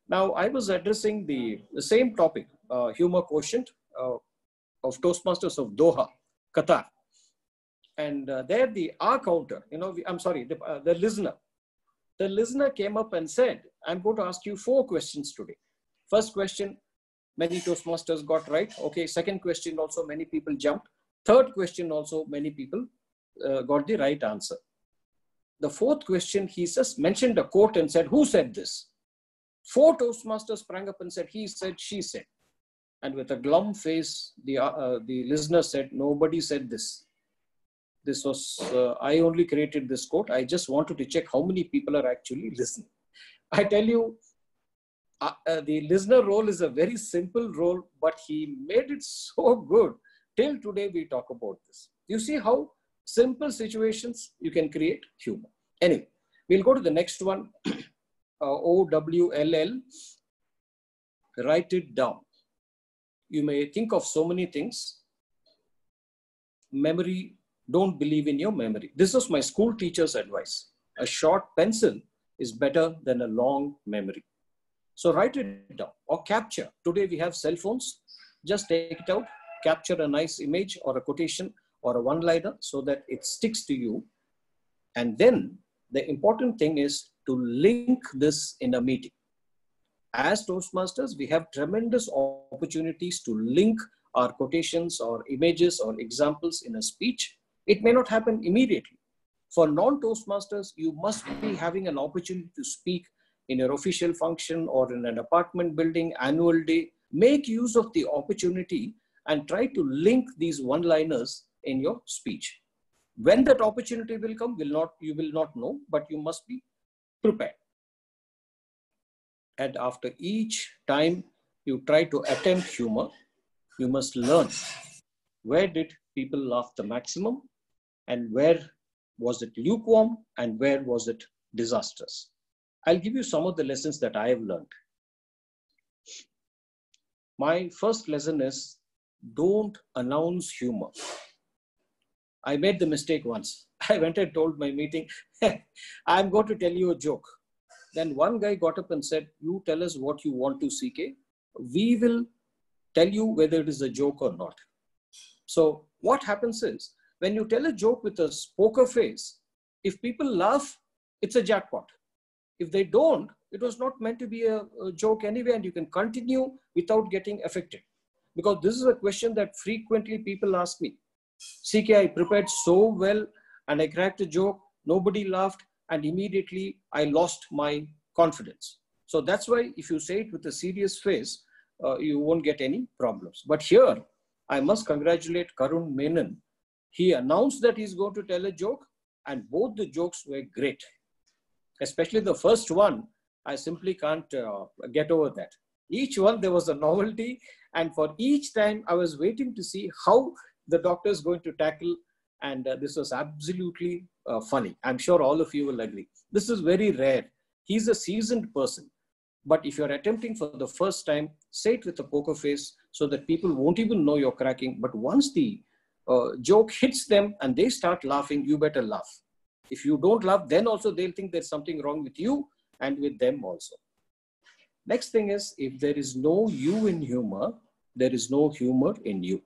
Now, I was addressing the same topic, humor quotient of Toastmasters of Doha, Qatar. And there the R counter, you know, the listener. The listener came up and said, I'm going to ask you 4 questions today. First question, many Toastmasters got right. Okay, second question also many people jumped. Third question also many people got the right answer. The fourth question, he just mentioned a quote and said, who said this? 4 Toastmasters sprang up and said, he said, she said. And with a glum face, the listener said, nobody said this. This was, I only created this quote. I just wanted to check how many people are actually listening. I tell you, the listener role is a very simple role, but he made it so good. Till today, we talk about this. You see how simple situations you can create humor. Anyway, we'll go to the next one. OWLL. Write it down. You may think of so many things. Memory, don't believe in your memory. This was my school teacher's advice. A short pencil is better than a long memory. So write it down or capture. Today we have cell phones. Just take it out, capture a nice image or a quotation or a one-liner so that it sticks to you. And then the important thing is to link this in a meeting. As Toastmasters, we have tremendous opportunities to link our quotations or images or examples in a speech It may not happen immediately. For non-Toastmasters, you must be having an opportunity to speak in your official function or in an apartment building, annual day. Make use of the opportunity and try to link these one-liners in your speech. When that opportunity will come, you will not know, but you must be prepared. And after each time you try to attempt humor, you must learn where did people laugh the maximum and where was it lukewarm and where was it disastrous. I'll give you some of the lessons that I have learned. My first lesson is don't announce humor. I made the mistake once. I went and told my meeting, I'm going to tell you a joke. Then one guy got up and said, you tell us what you want to, CK. We will tell you whether it is a joke or not. So what happens is, when you tell a joke with a poker face, if people laugh, it's a jackpot. If they don't, it was not meant to be a joke anyway, and you can continue without getting affected. Because this is a question that frequently people ask me. CK, I prepared so well and I cracked a joke, nobody laughed, and immediately I lost my confidence. So that's why if you say it with a serious face, you won't get any problems. But here, I must congratulate Karun Menon. He announced that he's going to tell a joke, and both the jokes were great. Especially the first one, I simply can't get over that. Each one, there was a novelty, and for each time, I was waiting to see how the doctor is going to tackle, and this was absolutely funny. I'm sure all of you will agree. This is very rare. He's a seasoned person. But if you're attempting for the first time, say it with a poker face so that people won't even know you're cracking. But once the joke hits them and they start laughing, you better laugh. If you don't laugh, then also they'll think there's something wrong with you and with them also. Next thing is, if there is no you in humor, there is no humor in you.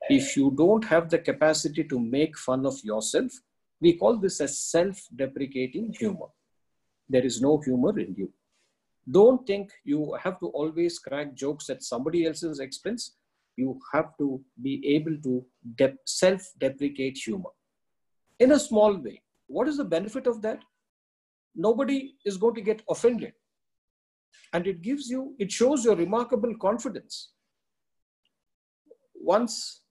If you don't have the capacity to make fun of yourself, we call this as self-deprecating humor. There is no humor in you. Don't think you have to always crack jokes at somebody else's expense. You have to be able to self-deprecate humor. In a small way. What is the benefit of that? Nobody is going to get offended. And it shows your remarkable confidence. Once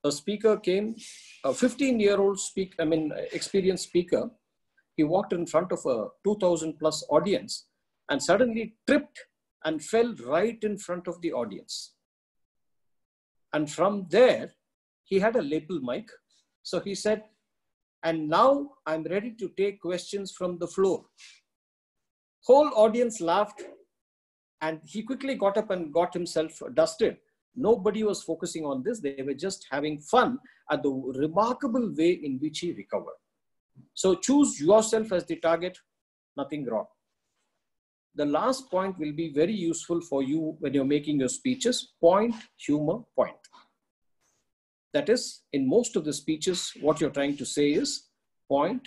a speaker came, a 15-year-old experienced speaker, he walked in front of a 2,000 plus audience and suddenly tripped and fell right in front of the audience. And from there, he had a lapel mic. So he said, and now I'm ready to take questions from the floor. Whole audience laughed and he quickly got up and got himself dusted. Nobody was focusing on this. They were just having fun at the remarkable way in which he recovered. So choose yourself as the target, nothing wrong. The last point will be very useful for you when you're making your speeches. Point, humor, point. That is, in most of the speeches, what you're trying to say is point.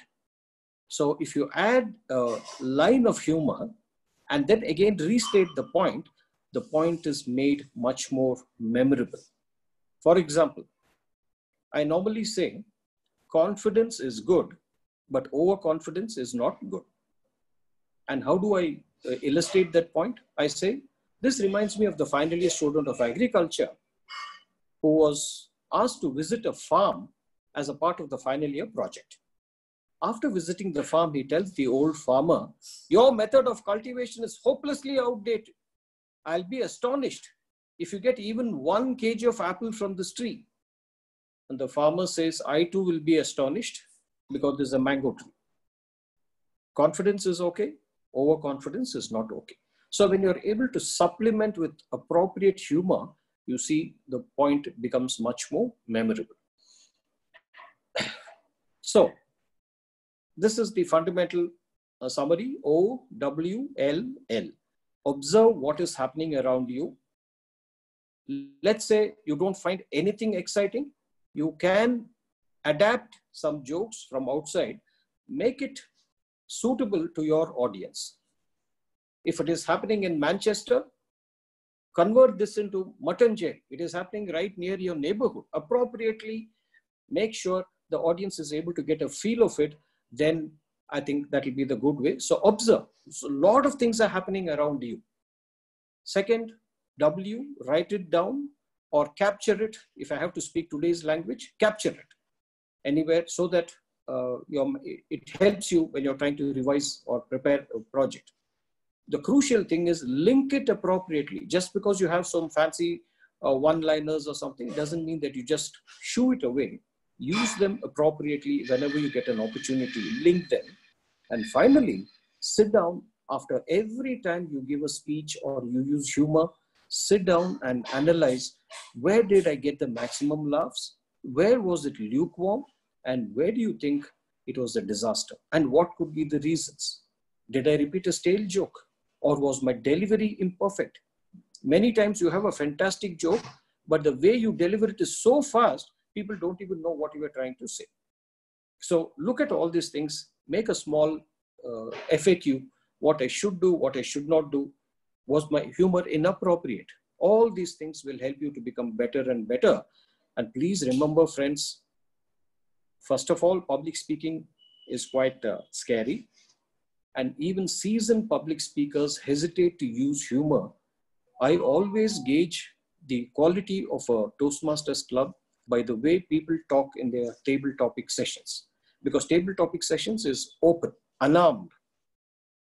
So if you add a line of humor and then again restate the point is made much more memorable. For example, I normally say, confidence is good, but overconfidence is not good. And how do I illustrate that point? I say, this reminds me of the final year student of agriculture who was asked to visit a farm as a part of the final year project. After visiting the farm, he tells the old farmer, your method of cultivation is hopelessly outdated. I'll be astonished if you get even 1 kg of apple from this tree. And the farmer says, I too will be astonished because there's a mango tree. Confidence is okay. Overconfidence is not okay. So when you're able to supplement with appropriate humor, you see the point becomes much more memorable. So this is the fundamental summary, OWLL. Observe what is happening around you. Let's say you don't find anything exciting. You can adapt some jokes from outside, make it suitable to your audience. If it is happening in Manchester, convert this into Mutton Jail. It is happening right near your neighborhood. Appropriately make sure the audience is able to get a feel of it, then I think that will be the good way. So observe. So a lot of things are happening around you. Second, W, write it down or capture it. If I have to speak today's language, capture it anywhere so that it helps you when you're trying to revise or prepare a project. The crucial thing is link it appropriately. Just because you have some fancy one-liners or something doesn't mean that you just shoo it away. Use them appropriately whenever you get an opportunity. Link them. And finally, sit down after every time you give a speech or you use humor. Sit down and analyze, where did I get the maximum laughs? Where was it lukewarm? And where do you think it was a disaster? And what could be the reasons? Did I repeat a stale joke? Or was my delivery imperfect? Many times you have a fantastic joke, but the way you deliver it is so fast, people don't even know what you are trying to say. So look at all these things, make a small FAQ, what I should do, what I should not do. Was my humor inappropriate? All these things will help you to become better and better. And please remember, friends, first of all, public speaking is quite scary. And even seasoned public speakers hesitate to use humor. I always gauge the quality of a Toastmasters club by the way people talk in their table topic sessions. Because table topic sessions is open, unarmed.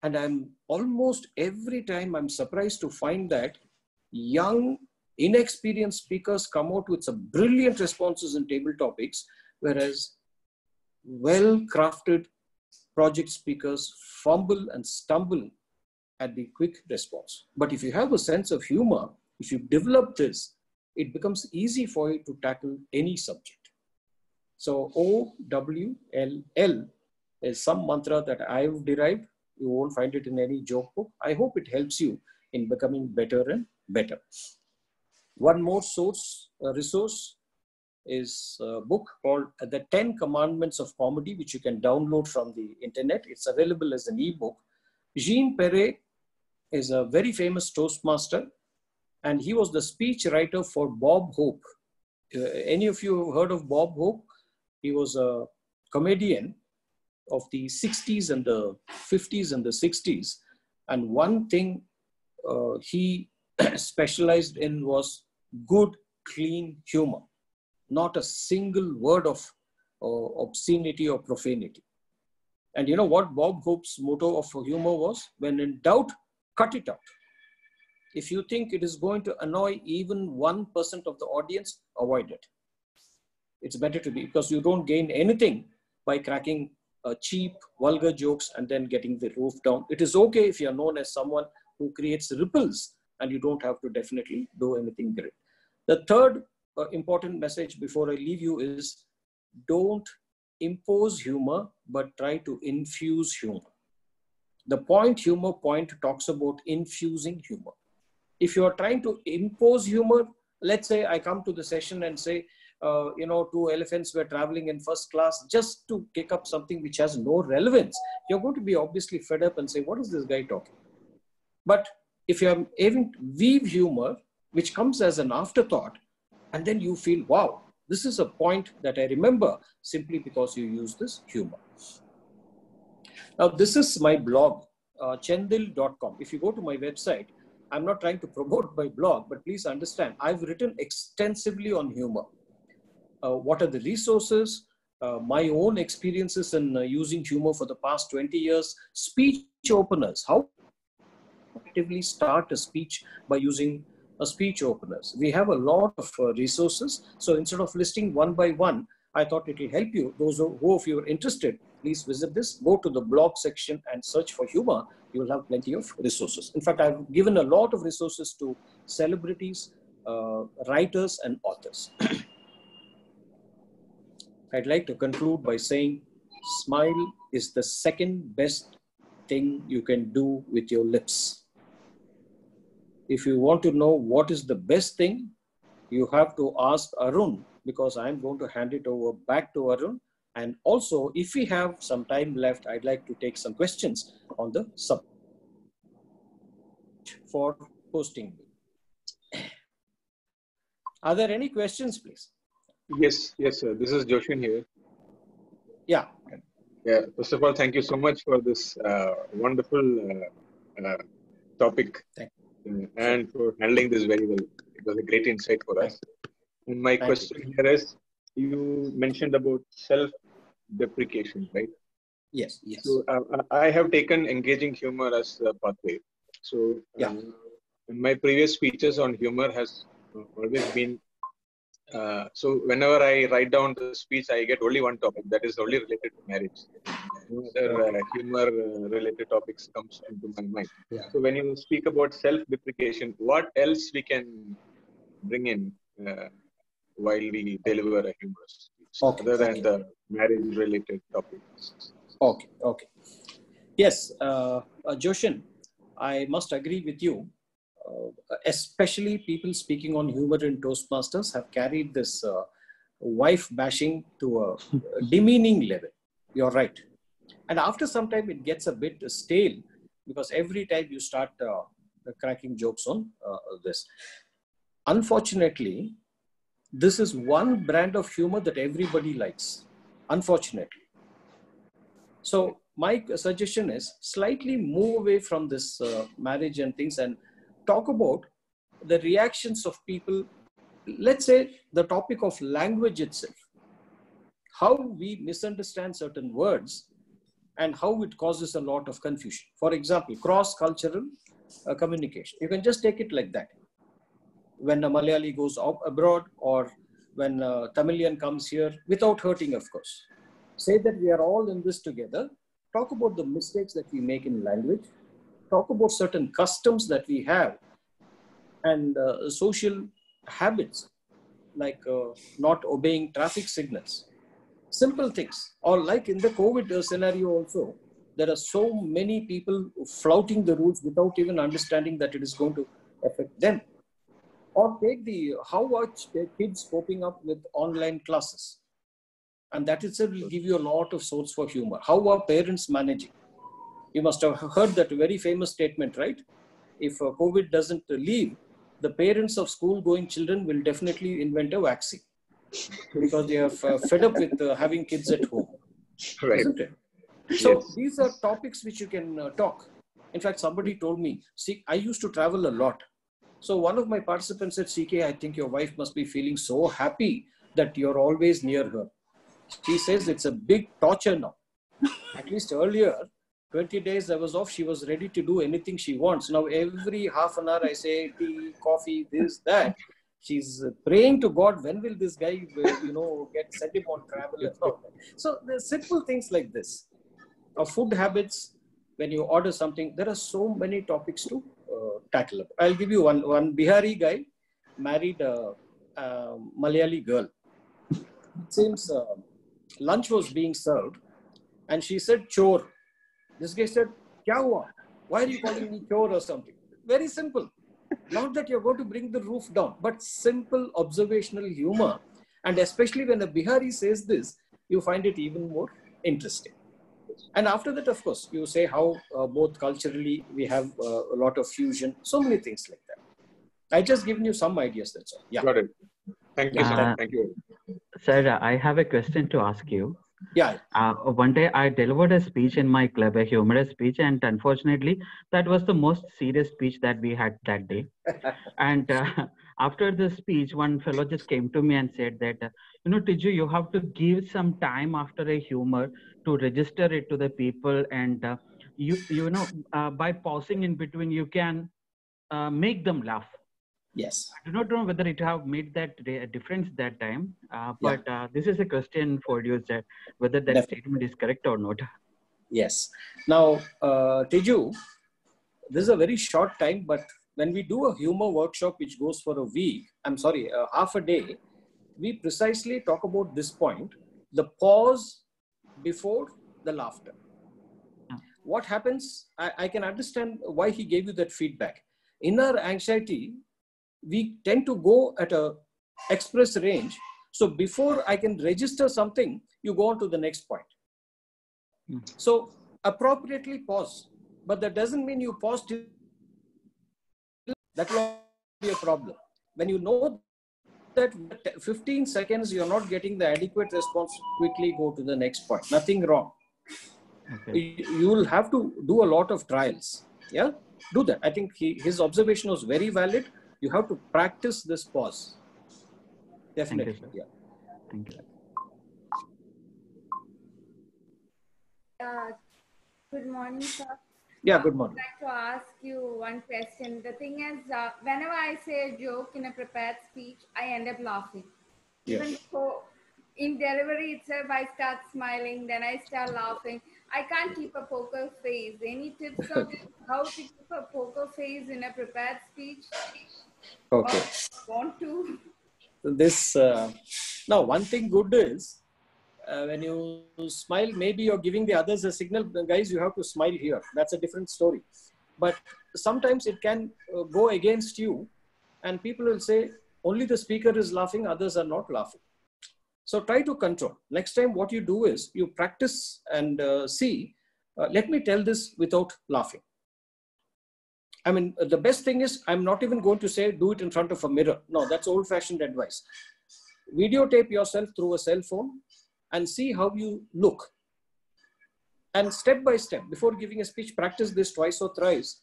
And I'm almost every time I'm surprised to find that young, inexperienced speakers come out with some brilliant responses in table topics, whereas well-crafted project speakers fumble and stumble at the quick response. But if you have a sense of humor, if you develop this, it becomes easy for you to tackle any subject. So OWLL is some mantra that I've derived. You won't find it in any joke book. I hope it helps you in becoming better and better. One more resource is a book called The 10 Commandments of Comedy, which you can download from the internet. It's available as an ebook. Jean Perret is a very famous Toastmaster, and he was the speech writer for Bob Hope. Any of you have heard of Bob Hope? He was a comedian of the 60s and the 50s and the 60s. And one thing he specialized in was good, clean humor. Not a single word of obscenity or profanity. And you know what Bob Hope's motto of humor was? When in doubt, cut it out. If you think it is going to annoy even 1% of the audience, avoid it. It's better to be, because you don't gain anything by cracking cheap, vulgar jokes and then getting the roof down. It is okay if you're known as someone who creates ripples and you don't have to definitely do anything great. The third important message before I leave you is don't impose humor, but try to infuse humor. The humor point talks about infusing humor. If you are trying to impose humor, let's say I come to the session and say, two elephants were traveling in first class, just to kick up something which has no relevance. You're going to be obviously fed up and say, what is this guy talking? But if you're aiming to weave humor, which comes as an afterthought, and then you feel, wow, this is a point that I remember simply because you use this humor. Now, this is my blog, chendil.com. If you go to my website, I'm not trying to promote my blog, but please understand, I've written extensively on humor. What are the resources, my own experiences in using humor for the past 20 years, speech openers, how actively start a speech by using a speech openers. We have a lot of resources. So instead of listing one by one, I thought it will help you. Those who of you are interested, please visit this, go to the blog section and search for humor. You will have plenty of resources. In fact, I've given a lot of resources to celebrities, writers, and authors. I'd like to conclude by saying, smile is the second best thing you can do with your lips. If you want to know what is the best thing, you have to ask Arun, because I'm going to hand it over back to Arun. And also, if we have some time left, I'd like to take some questions on the subject for hosting me. Are there any questions, please? Yes, yes, sir. This is Joshin here. Yeah. Yeah. First of all, thank you so much for this wonderful topic and for handling this very well. It was a great insight for us. And my question here is, you mentioned about self-deprecation, right? Yes, yes. So I have taken engaging humor as a pathway. So in my previous speeches on humor has always been, so whenever I write down the speech, I get only one topic that is only related to marriage. No other humor related topics comes into my mind. So when you speak about self-deprecation, what else we can bring in while we deliver a humorous speech other than the marriage related topics? Okay, okay. Yes, Joshin, I must agree with you. Especially people speaking on humor in Toastmasters have carried this wife bashing to a demeaning level. You're right. And after some time, it gets a bit stale because every time you start cracking jokes on this. Unfortunately, this is one brand of humor that everybody likes. Unfortunately. So my suggestion is slightly move away from this marriage and things and talk about the reactions of people. Let's say the topic of language itself, how we misunderstand certain words and how it causes a lot of confusion. For example, cross-cultural communication. You can just take it like that. When a Malayali goes abroad or when a Tamilian comes here, without hurting, of course. Say that we are all in this together. Talk about the mistakes that we make in language. Talk about certain customs that we have and social habits like not obeying traffic signals. Simple things. Or like in the COVID scenario also, there are so many people flouting the rules without even understanding that it is going to affect them. Or take the how are kids coping up with online classes. And that itself will give you a lot of source for humor. How are parents managing? You must have heard that very famous statement, right? If COVID doesn't leave, the parents of school-going children will definitely invent a vaccine because they are fed up with having kids at home. Right. Isn't it? So these are topics which you can talk. In fact, somebody told me, see, I used to travel a lot. So one of my participants said, CK, I think your wife must be feeling so happy that you're always near her. She says it's a big torture now. At least earlier, 20 days I was off, she was ready to do anything she wants. Now every half an hour I say tea, coffee, this, that. She's praying to God, when will this guy, send him on travel and all that. So there's simple things like this. Food habits, when you order something, there are so many topics to tackle. I'll give you one Bihari guy married a Malayali girl. It seems lunch was being served and she said chore. This guy said, Kya hua? Why are you calling me chore or something? Very simple. Not that you're going to bring the roof down, but simple observational humor. And especially when a Bihari says this, you find it even more interesting. And after that, of course, you say how both culturally we have a lot of fusion, so many things like that. I just given you some ideas, that's all. Yeah. Got it. Thank you, sir. Thank you. Sir, I have a question to ask you. Yeah. One day I delivered a speech in my club, a humorous speech, and unfortunately, that was the most serious speech that we had that day. And after the speech, one fellow just came to me and said that, Tiju, you have to give some time after a humor to register it to the people, and by pausing in between, you can make them laugh. Yes. I do not know whether it have made that difference that time, but this is a question for you, that whether that statement is correct or not. Yes. Now, Tiju, this is a very short time, but when we do a humor workshop, which goes for a week, half a day, we precisely talk about this point, the pause before the laughter. What happens, I can understand why he gave you that feedback. In our anxiety, we tend to go at a express range. So before I can register something, you go on to the next point. So appropriately pause, but that doesn't mean you pause till that will be a problem. When you know that 15 seconds you're not getting the adequate response, quickly go to the next point. Nothing wrong. Okay. You will have to do a lot of trials. Yeah, do that. I think his observation was very valid. You have to practice this pause. Definitely. Thank you, sir. Yeah. Thank you. Good morning, sir. Yeah, good morning. I'd like to ask you one question. The thing is, whenever I say a joke in a prepared speech, I end up laughing. Yeah. Even so, in delivery itself, I start smiling, then I start laughing. I can't keep a poker face. Any tips on how to keep a poker face in a prepared speech? Okay. Or want to? This now one thing good is when you smile, maybe you're giving the others a signal, guys, you have to smile here. That's a different story. But sometimes it can go against you, and people will say only the speaker is laughing, others are not laughing. So try to control. Next time what you do is you practice and see, let me tell this without laughing. I mean, the best thing is, I'm not even going to say do it in front of a mirror. No, that's old-fashioned advice. Videotape yourself through a cell phone and see how you look. And step by step, before giving a speech, practice this twice or thrice,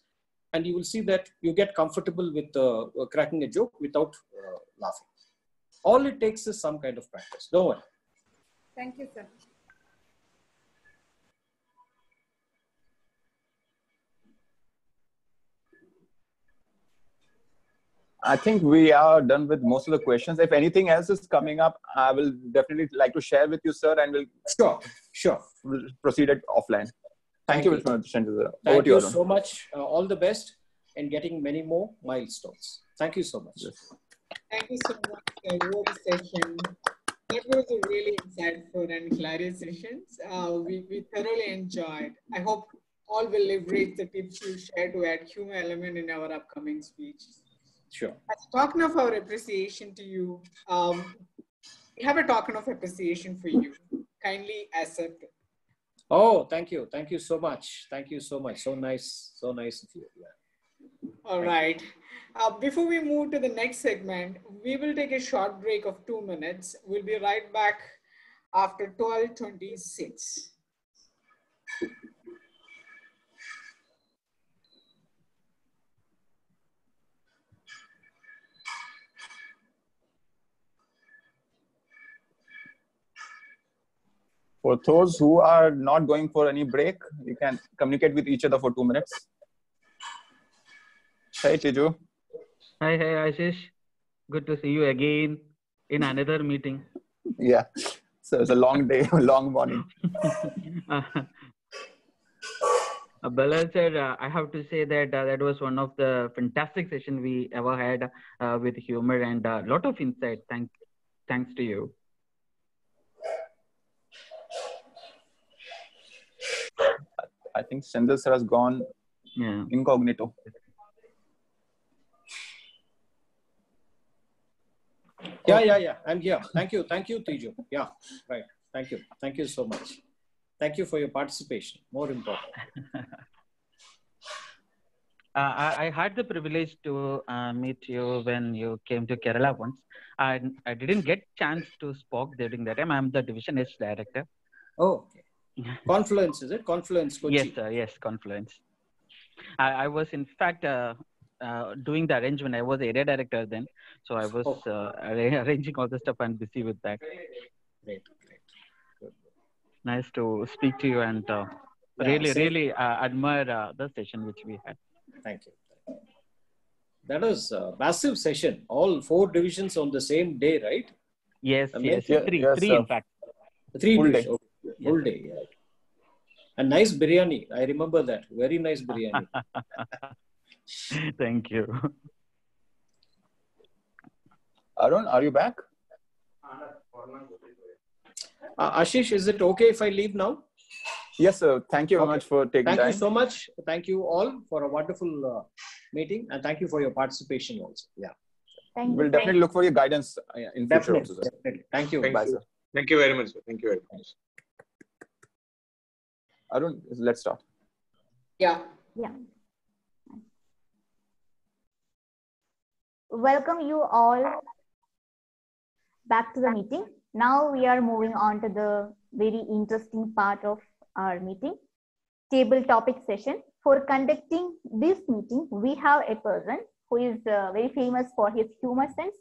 and you will see that you get comfortable with cracking a joke without laughing. All it takes is some kind of practice. Don't worry. Thank you, sir. I think we are done with most of the questions. If anything else is coming up, I will definitely like to share with you, sir, and we'll proceed it offline. Thank you very much, Chendil. Thank you so much. All the best in getting many more milestones. Thank you so much. Yes. Thank you so much for your session. That was a really insightful and clarity sessions. We thoroughly enjoyed. I hope all will leverage the tips you share to add humor element in our upcoming speech. Sure. As a token of our appreciation to you, we have a token of appreciation for you. Kindly accept it. Oh, thank you. Thank you so much. Thank you so much. So nice. So nice of you. Yeah. All right. Before we move to the next segment, we will take a short break of 2 minutes. We'll be right back after 12:26. For those who are not going for any break, you can communicate with each other for 2 minutes. Hey, Tiju. Hi, Ashish. Good to see you again in another meeting. Yeah. So it's a long day, long morning. Bala sir, I have to say that that was one of the fantastic sessions we ever had with humor and a lot of insight. Thanks to you. I think Chendil sir has gone incognito. Yeah. I'm here. Thank you, Tiju. Yeah, right. Thank you so much. Thank you for your participation. More important. I had the privilege to meet you when you came to Kerala once. I didn't get chance to speak during that time. I'm the Division H director. Oh, okay. Confluence, is it? Confluence, Kochi. Yes, sir. Yes, Confluence. I was in fact doing the arrangement. I was area director then, so I was arranging all the stuff and busy with that. Great. Nice to speak to you and really admire the session which we had. Thank you. That was a massive session. All 4 divisions on the same day, right? Yes, Amazing. yes. Three in fact. 3 full divisions. day. Okay. Full day. Yeah. And nice biryani. I remember that. Very nice biryani. Thank you. Arun, are you back? Ashish, is it okay if I leave now? Yes, sir. Thank you very much for taking time. Thank you so much. Thank you all for a wonderful meeting, and thank you for your participation also. Yeah. We'll definitely look for your guidance in future also, sir. Definitely. Thank you. Bye, sir. Thank you very much, sir. Thank you very much. Arun, let's start. Yeah. Welcome you all back to the meeting. Now we are moving on to the very interesting part of our meeting, table topic session. For conducting this meeting, we have a person who is very famous for his humor sense.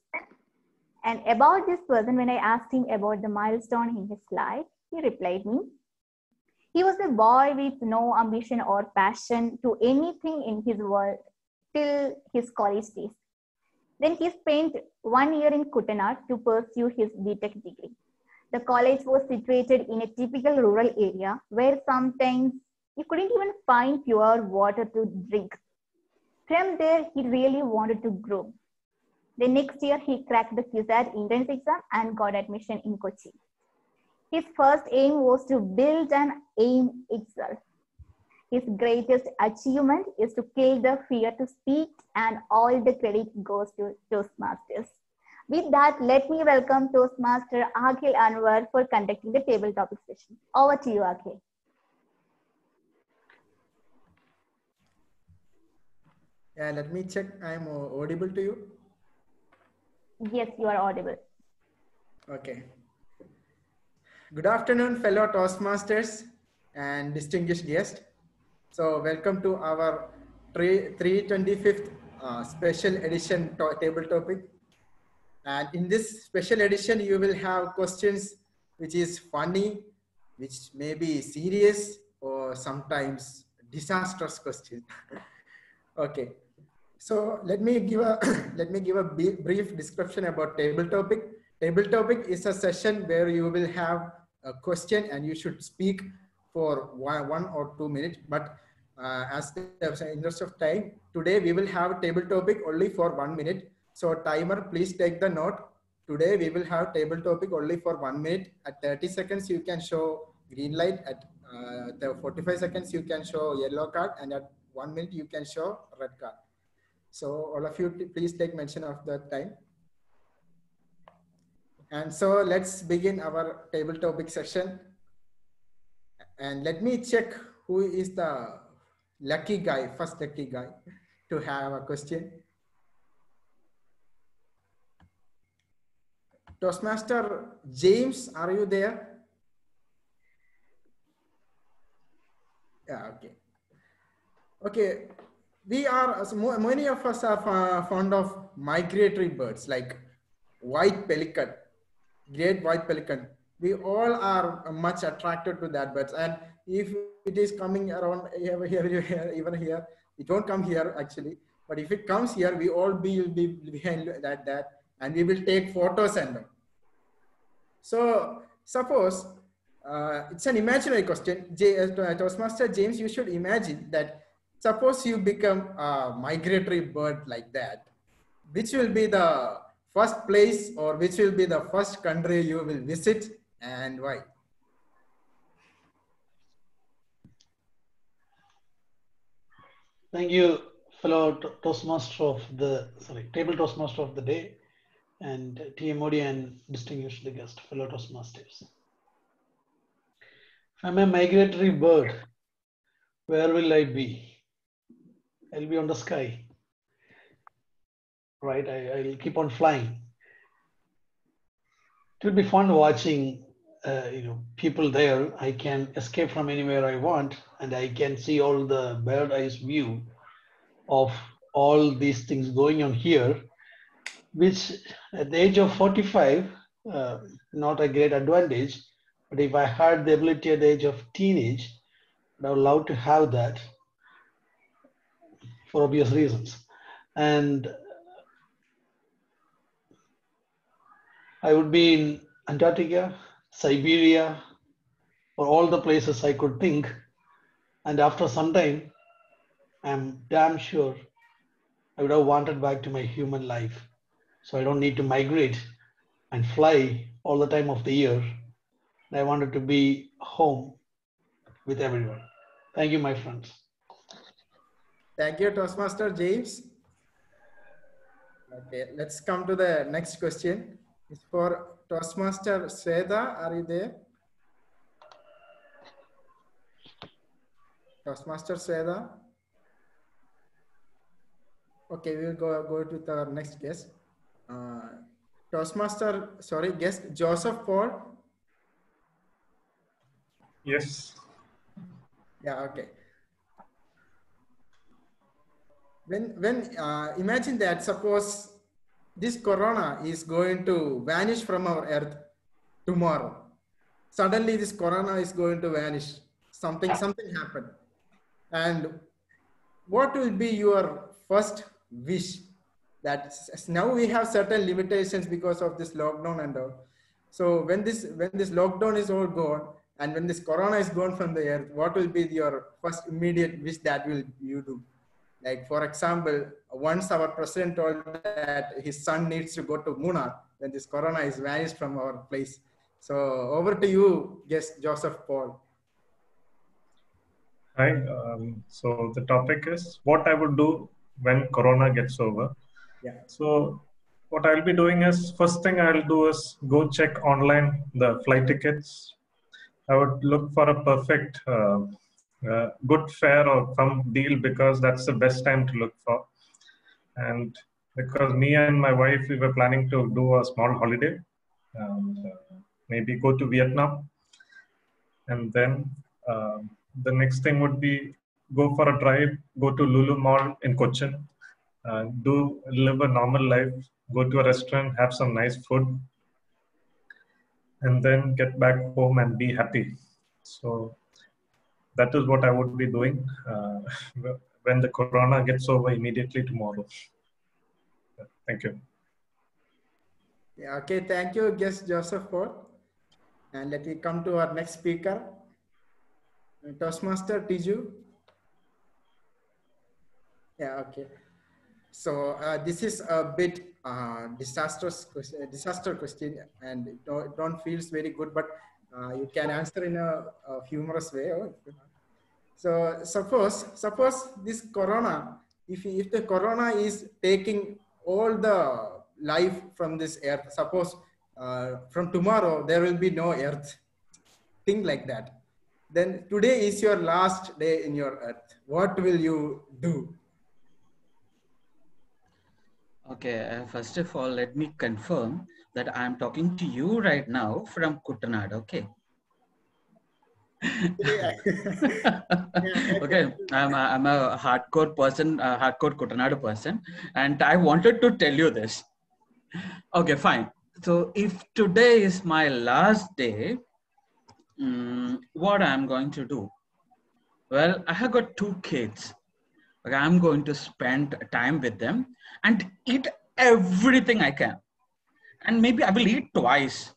And about this person, when I asked him about the milestone in his life, he replied me. He was a boy with no ambition or passion to anything in his world till his college days. Then he spent 1 year in Kutanad to pursue his BTech degree. The college was situated in a typical rural area where sometimes you couldn't even find pure water to drink. From there, he really wanted to grow. The next year, he cracked the CUSAT entrance exam and got admission in Kochi. His first aim was to build an aim itself. His greatest achievement is to kill the fear to speak, and all the credit goes to Toastmasters. With that, let me welcome Toastmaster Akhil Anwar for conducting the table topic session. Over to you, Akhil. Yeah, let me check. I'm audible to you. Yes, you are audible. Okay. Good afternoon, fellow Toastmasters and distinguished guests. So welcome to our 325th special edition table topic. And in this special edition, you will have questions which is funny, which may be serious, or sometimes disastrous question. Okay. So let me give a brief description about table topic. Table topic is a session where you will have a question and you should speak for 1 or 2 minutes. But as the interest of time, today we will have a table topic only for 1 minute. So timer, please take the note. Today we will have table topic only for 1 minute. At 30 seconds, you can show green light. At 45 seconds, you can show yellow card. And at 1 minute, you can show red card. So all of you, please take mention of the time. And so let's begin our table topic session. And let me check who is the lucky guy, first lucky guy to have a question. Toastmaster James, are you there? Yeah, okay. Okay, we are, many of us are fond of migratory birds like white pelican, great white pelican. We all are much attracted to that birds. And if it is coming around here, even here, it won't come here actually. But if it comes here, we all will be behind that, and we will take photos and all. So suppose it's an imaginary question. Toastmaster James, you should imagine that suppose you become a migratory bird like that, which will be the first place or which will be the first country you will visit and why? Thank you, fellow Toastmaster of the, table Toastmaster of the day, and TMOD and distinguished guest, fellow Toastmasters. If I'm a migratory bird, where will I be? I'll be on the sky, right? I'll keep on flying. It will be fun watching people there. I can escape from anywhere I want, and I can see all the bird eyes view of all these things going on here, which at the age of 45, not a great advantage. But if I had the ability at the age of teenage, I would love to have that for obvious reasons. And I would be in Antarctica, Siberia, or all the places I could think. And after some time, I'm damn sure I would have wanted back to my human life. So I don't need to migrate and fly all the time of the year. I wanted to be home with everyone. Thank you, my friends. Thank you, Toastmaster James. Okay, let's come to the next question. It's for Toastmaster Sweta. Are you there? Toastmaster Sweta. Okay, we'll go to the next guest. Toastmaster, sorry, guest Joseph Paul. Yes. Yeah, okay. When imagine that suppose this corona is going to vanish from our earth tomorrow. Suddenly this corona is going to vanish. Something happened. And what will be your first wish? That now we have certain limitations because of this lockdown and all. So when this lockdown is all gone and when this corona is gone from the earth, what will be your first immediate wish that will you do? Like for example, once our president told that his son needs to go to Munnar when this corona is vanished from our place. So over to you, guest Joseph Paul. Hi. So the topic is what I would do when corona gets over. Yeah. So what I'll be doing is, first thing I'll do is go check online the flight tickets. I would look for a perfect good fare or some deal, because that's the best time to look for. And because me and my wife, we were planning to do a small holiday and maybe go to Vietnam. And then the next thing would be go for a drive, go to Lulu Mall in Cochin, live a normal life, go to a restaurant, have some nice food, and then get back home and be happy. So that is what I would be doing when the corona gets over immediately tomorrow. Thank you. Yeah, okay, thank you, guest Joseph Paul. And let me come to our next speaker, Toastmaster Tiju. Yeah, okay. So this is a bit disaster question, and it don't feels very good, but you can answer in a humorous way. So suppose this corona, if the corona is taking all the life from this earth, suppose from tomorrow there will be no earth, thing like that. Then today is your last day in your earth. What will you do? Okay, first of all, let me confirm that I'm talking to you right now from Kuttanad, okay? Okay, I'm a hardcore person, hardcore Kuttanad person, and I wanted to tell you this. Okay, fine. So if today is my last day, what I'm going to do? Well, I have got 2 kids. Okay, I'm going to spend time with them and eat everything I can. And maybe I will eat twice.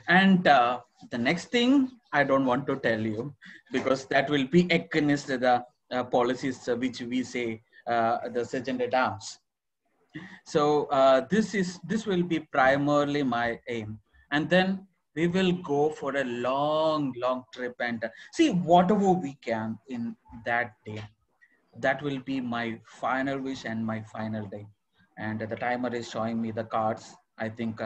And the next thing, I don't want to tell you, because that will be against the policies which we say, the Sergeant at Arms. So this will be primarily my aim. And then we will go for a long trip and see whatever we can in that day. That will be my final wish and my final day. And the timer is showing me the cards. I think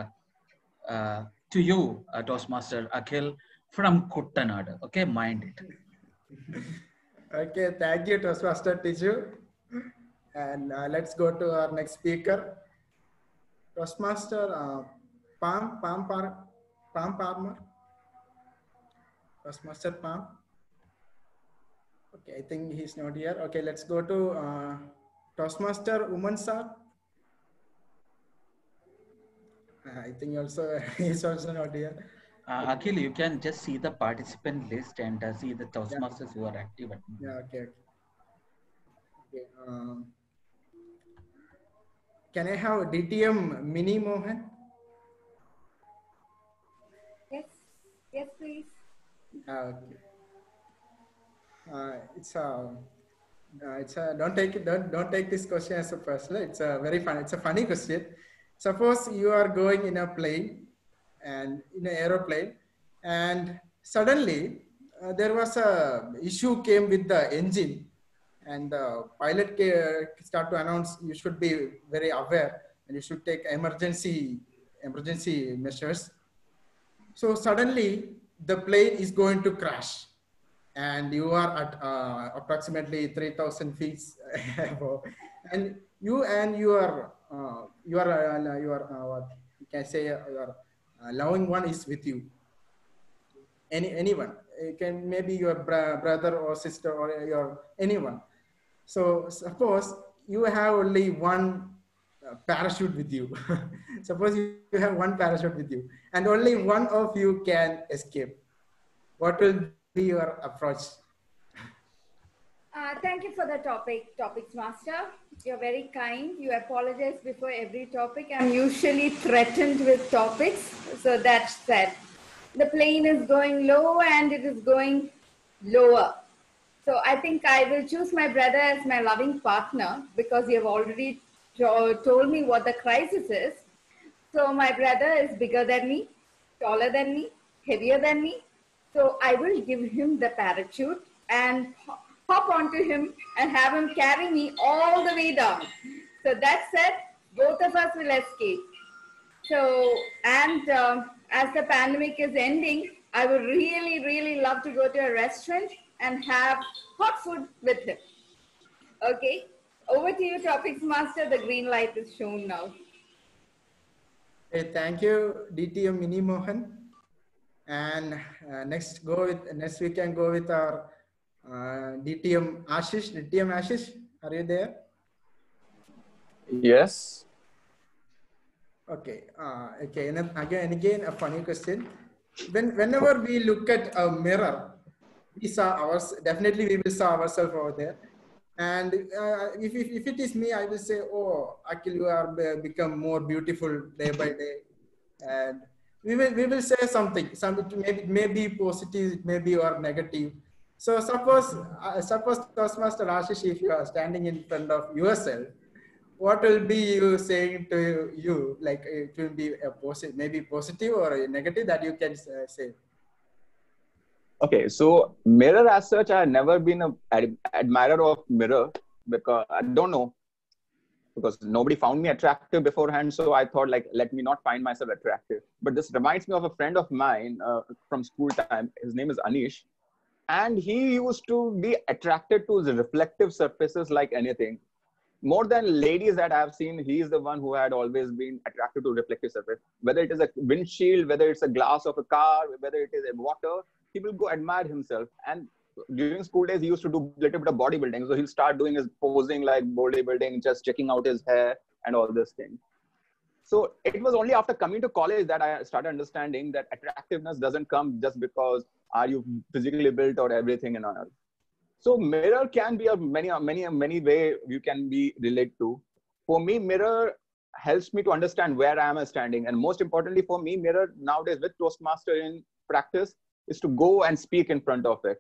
to you, Toastmaster Akhil from Kuttanad. Okay, mind it. Okay, thank you, Toastmaster Tiju. And let's go to our next speaker, Toastmaster Pam Palmer. Toastmaster Pam. Okay, I think he's not here. Okay, let's go to Toastmaster Uman Sir. I think also he's also not here. Akhil, you can just see the participant list and see the Toastmasters who are active. Yeah, okay. Okay. Can I have DTM Mini Mohan? Yes, please. Okay. It's a don't take this question as a personal. It's a very fun. It's a funny question. Suppose you are going in a plane and in an aeroplane, and suddenly there was a issue came with the engine, and the pilot start to announce you should be very aware and you should take emergency measures. So suddenly the plane is going to crash, and you are at approximately 3,000 feet above, and you and your what you can say, your loving one is with you. Anyone, it can maybe your brother or sister or your anyone. So suppose you have only one parachute with you. Suppose you have one parachute with you and only one of you can escape. What will be your approach? Thank you for the topics master. You're very kind. You apologize before every topic. I'm usually threatened with topics. So that's that. The plane is going low and it is going lower. So I think I will choose my brother as my loving partner because you have already told me what the crisis is. So my brother is bigger than me, taller than me, heavier than me. So I will give him the parachute and hop onto him and have him carry me all the way down. So that said, both of us will escape. So, and as the pandemic is ending, I would really, really love to go to a restaurant and have hot food with him. Okay, over to you, topics master. The green light is shown now. Hey, thank you, DTM Mini Mohan. And next we can go with our DTM Ashish. DTM Ashish, are you there? Yes. Okay. Okay. And again, a funny question. Whenever we look at a mirror, we saw definitely we will saw ourselves over there. And if it is me, I will say, oh, Akhil, you are become more beautiful day by day. And we will say something. It may be positive, it may be or negative. So suppose Toastmaster Ashish, if you are standing in front of yourself, what will be you saying to you? Like it will be a positive, maybe positive or a negative that you can say. Okay, so mirror as such, I have never been an admirer of mirror because I don't know, because nobody found me attractive beforehand. So I thought like, let me not find myself attractive. But this reminds me of a friend of mine from school time. His name is Anish. And he used to be attracted to the reflective surfaces like anything. More than ladies that I've seen, he is the one who had always been attracted to reflective surface. Whether it is a windshield, whether it's a glass of a car, whether it is a water, he will go admire himself. And during school days, he used to do a little bit of bodybuilding. So he'll start doing his posing like bodybuilding, just checking out his hair and all this thing. So it was only after coming to college that I started understanding that attractiveness doesn't come just because are you physically built or everything and all. So mirror can be a many way you can be related to. For me, mirror helps me to understand where I am standing. And most importantly for me, mirror nowadays with Toastmaster in practice is to go and speak in front of it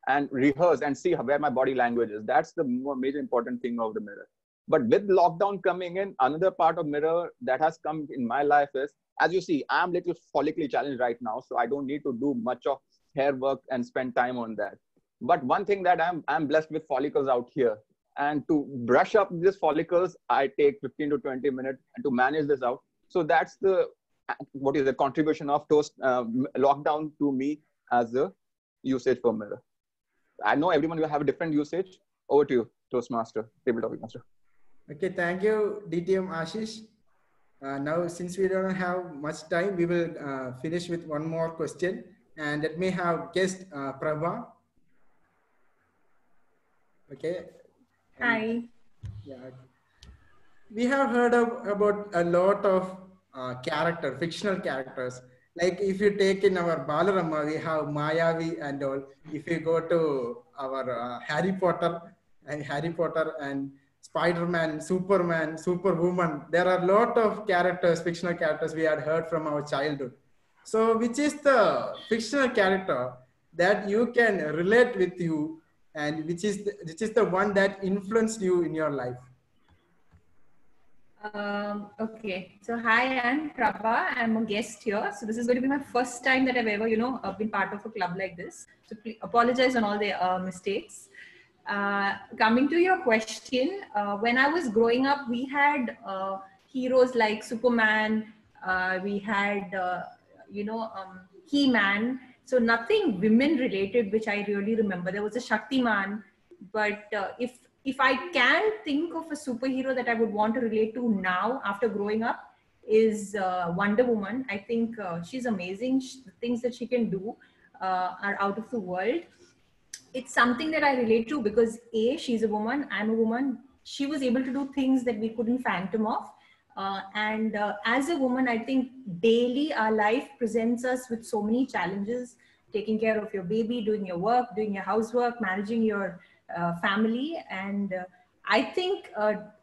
and rehearse and see where my body language is. That's the more major important thing of the mirror. But with lockdown coming in, another part of mirror that has come in my life is, as you see, I'm little follically challenged right now. So I don't need to do much of hair work and spend time on that. But one thing that I'm blessed with follicles out here. And to brush up these follicles, I take 15 to 20 minutes to manage this out. So that's the contribution of lockdown to me as the usage for mirror. I know everyone will have a different usage. Over to you, Toastmaster, table topic master. Okay, thank you, DTM Ashish. Now, since we don't have much time, we will finish with one more question. And let me have guest Prabha. Okay. Hi. Yeah. We have heard about a lot of fictional characters. Like if you take in our Balarama, we have Mayavi and all. If you go to our Harry Potter and Spider-Man, Superman, Superwoman, there are a lot of characters, fictional characters we had heard from our childhood. So which is the fictional character that you can relate with you, and which is the one that influenced you in your life? Okay, so hi, I'm Prabha. I'm a guest here. So this is going to be my first time that I've ever, been part of a club like this. So please apologize on all the mistakes. Coming to your question, when I was growing up, we had heroes like Superman. We had, He-Man. So nothing women related, which I really remember. There was a Shaktiman, but if if I can think of a superhero that I would want to relate to now after growing up, is Wonder Woman. I think she's amazing. The things that she can do are out of the world. It's something that I relate to because A, she's a woman, I'm a woman. She was able to do things that we couldn't phantom of. And as a woman, I think daily our life presents us with so many challenges, taking care of your baby, doing your work, doing your housework, managing your family. And I think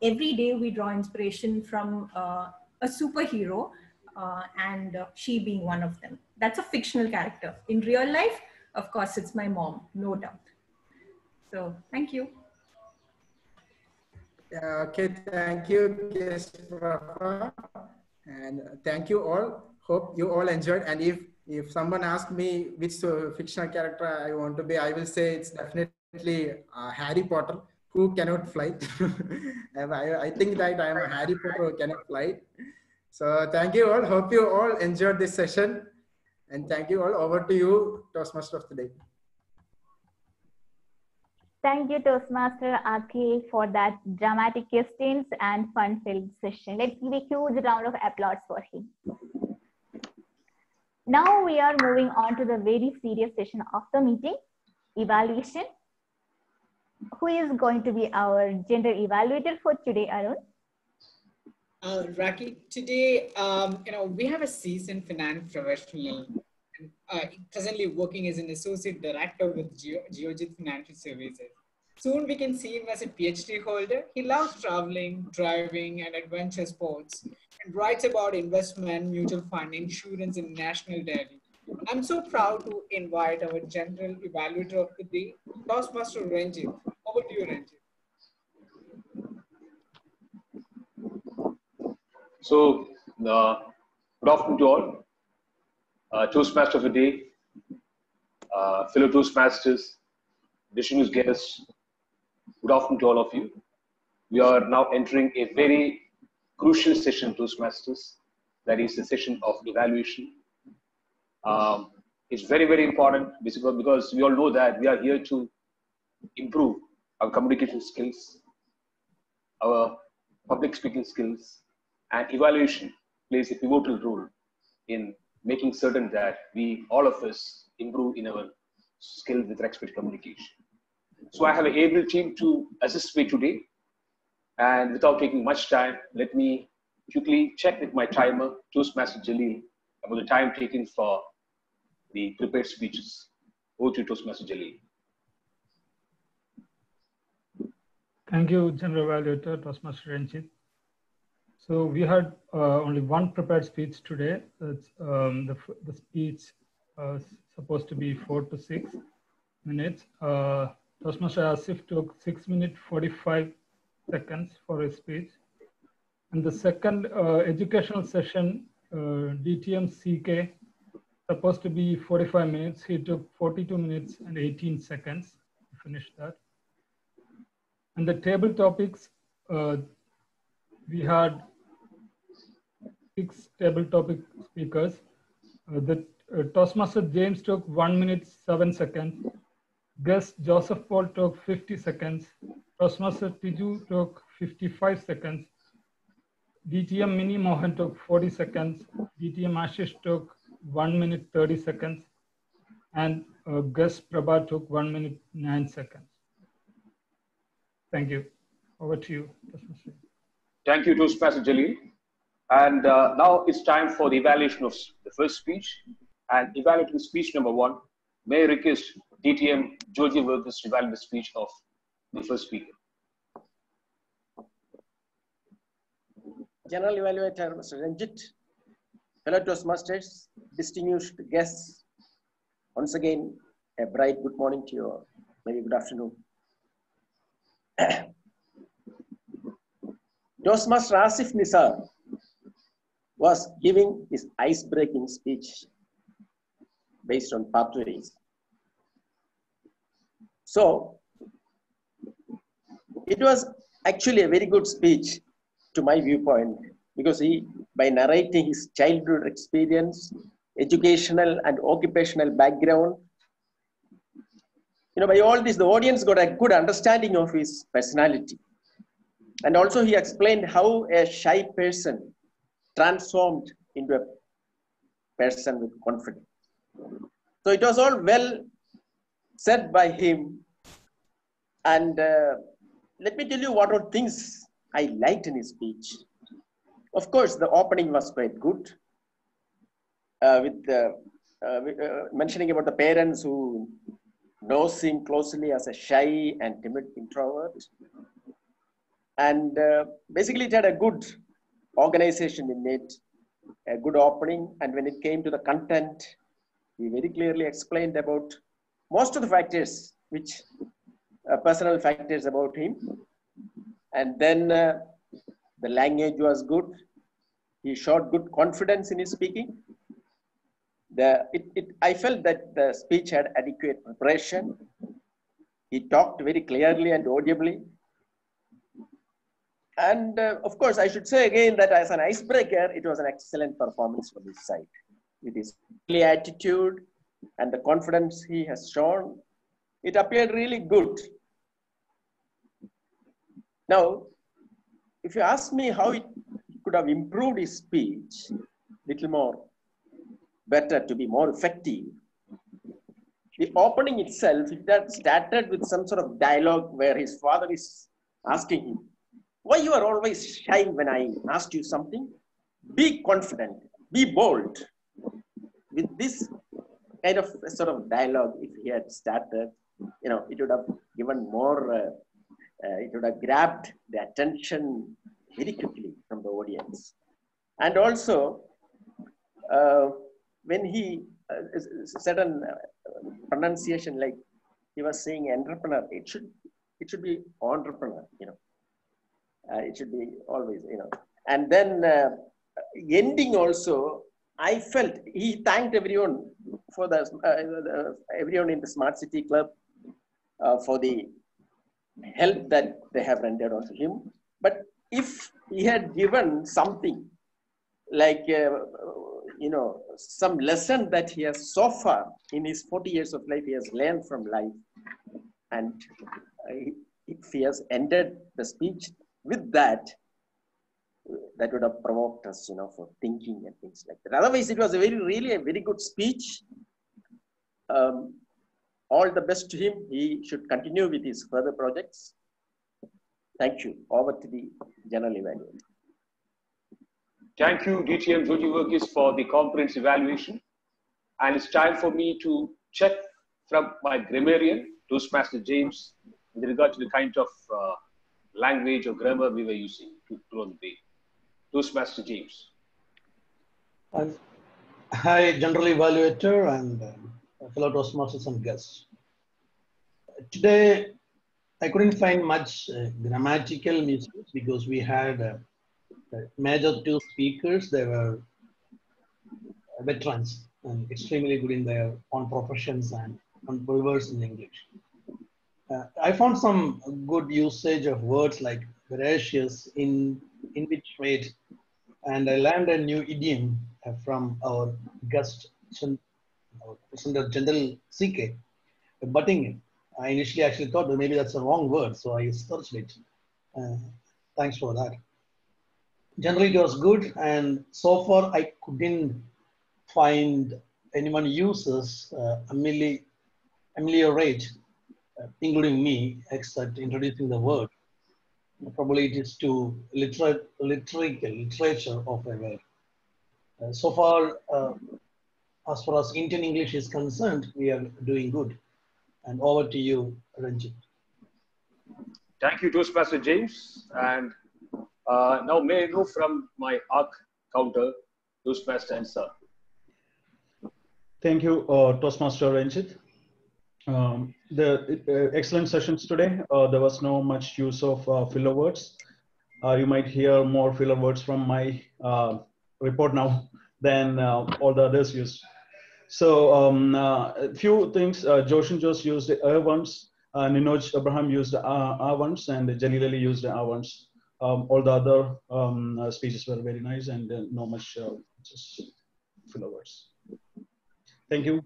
every day we draw inspiration from a superhero, and she being one of them. That's a fictional character. In real life, of course, it's my mom, no doubt. So thank you. Okay, thank you, guest Rafa. And thank you all. Hope you all enjoyed. And if someone asks me which fictional character I want to be, I will say it's definitely Harry Potter, who cannot fly. I think that I am a Harry Potter who cannot fly. So thank you all. Hope you all enjoyed this session. And thank you all. Over to you, Toastmaster of the Day. Thank you, Toastmaster Aki, for that dramatic questions and fun-filled session. Let's give a huge round of applause for him. Now we are moving on to the very serious session of the meeting, evaluation. Who is going to be our general evaluator for today, Arun? Raki, today, we have a seasoned finance professional, presently working as an associate director with Geojit Financial Services. Soon we can see him as a PhD holder. He loves traveling, driving, and adventure sports, and writes about investment, mutual fund, insurance, and national daily. I'm so proud to invite our general evaluator of the day, Toastmaster Ranjit. Over to you, Ranjit. So, good afternoon to all. Toastmaster of the day, fellow Toastmasters, distinguished guests, good afternoon to all of you. We are now entering a very crucial session, Toastmasters, that is the session of evaluation. It's very, very important because we all know that we are here to improve our communication skills, our public speaking skills, and evaluation plays a pivotal role in making certain that all of us improve in our skill with respect to communication. So I have an able team to assist me today. And without taking much time, let me quickly check with my timer, Toastmaster Jalil, about the time taken for the prepared speeches. Over to Toastmaster Jalil. Thank you, General Evaluator, Toastmaster Ranjit. So we had only one prepared speech today. It's, the speech supposed to be 4 to 6 minutes. Toastmaster Asif took 6 minutes 45 seconds for his speech. And the second educational session, DTM CK, supposed to be 45 minutes. He took 42 minutes and 18 seconds to finish that. And the table topics, we had 6 table topic speakers. Toastmaster James took 1 minute 7 seconds. Guest Joseph Paul took 50 seconds. Toastmaster Tiju took 55 seconds. DTM Mini Mohan took 40 seconds. DTM Ashish took 1 minute 30 seconds. And guest Prabha took 1 minute 9 seconds. Thank you. Over to you, Toastmaster. Thank you, Toastmaster Jalil. And now it's time for the evaluation of the first speech. And evaluating speech number 1, may I request DTM Georgie Workers to evaluate the speech of the first speaker. General Evaluator, Mr. Ranjit, fellow Toastmasters, distinguished guests, once again, a bright good morning to you all. Maybe good afternoon. Toastmaster Asif Nisar was giving his ice-breaking speech based on pathways. So, it was actually a very good speech to my viewpoint, because he, by narrating his childhood experience, educational and occupational background, by all this, the audience got a good understanding of his personality. And also he explained how a shy person transformed into a person with confidence. So it was all well said by him. And let me tell you what are things I liked in his speech. Of course, the opening was quite good, with mentioning about the parents who knows him closely as a shy and timid introvert. And basically it had a good organization in it, a good opening. And when it came to the content, he very clearly explained about most of the factors, which personal factors about him. And then the language was good. He showed good confidence in his speaking. I felt that the speech had adequate preparation. He talked very clearly and audibly. And of course, I should say again that as an icebreaker, it was an excellent performance from his side. With his attitude and the confidence he has shown, it appeared really good. Now, if you ask me how he could have improved his speech, little more better to be more effective, the opening itself, it had started with some sort of dialogue where his father is asking him, why you are always shy when I asked you something? Be confident, be bold. With this kind of sort of dialogue, if he had started, it would have given more, it would have grabbed the attention very quickly from the audience. And also, when he certain pronunciation, like he was saying entrepreneur, it should be entrepreneur, it should be always, And then ending also, I felt he thanked everyone for everyone in the Smart City Club for the help that they have rendered on him. But if he had given something like, some lesson that he has so far in his 40 years of life, he has learned from life. And if he has ended the speech with that, that would have provoked us, for thinking and things like that. Otherwise, it was really a very good speech. All the best to him. He should continue with his further projects. Thank you. Over to the general evaluator. Thank you, DTM Jyoti Verghese, for the comprehensive evaluation. And it's time for me to check from my grammarian, Toastmaster James, with regard to the kind of language or grammar we were using to close the day. Toastmaster James. Hi, general evaluator and fellow Toastmasters and guests. Today, I couldn't find much grammatical mistakes because we had major two speakers. They were veterans and extremely good in their own professions and conversed in English. I found some good usage of words like veracious, invitrate, and I learned a new idiom from our guest, Chendil CK, butting in. I initially actually thought that maybe that's a wrong word, so I searched it. Thanks for that. Generally, it was good, and so far I couldn't find anyone uses ameliorate, including me, except introducing the word. Probably it is to literature of a word. So far as Indian English is concerned, we are doing good. And over to you, Ranjit. Thank you, Toastmaster James. And now may I know from my ARC counter, Toastmaster Ansar. Thank you, Toastmaster Ranjit. The excellent sessions today. There was no much use of filler words. You might hear more filler words from my report now than all the others used. So a few things, Joshin Jos used ones, Ninoj Abraham used ones, and Jalil Ali used ones. All the other speeches were very nice and no much just filler words. Thank you.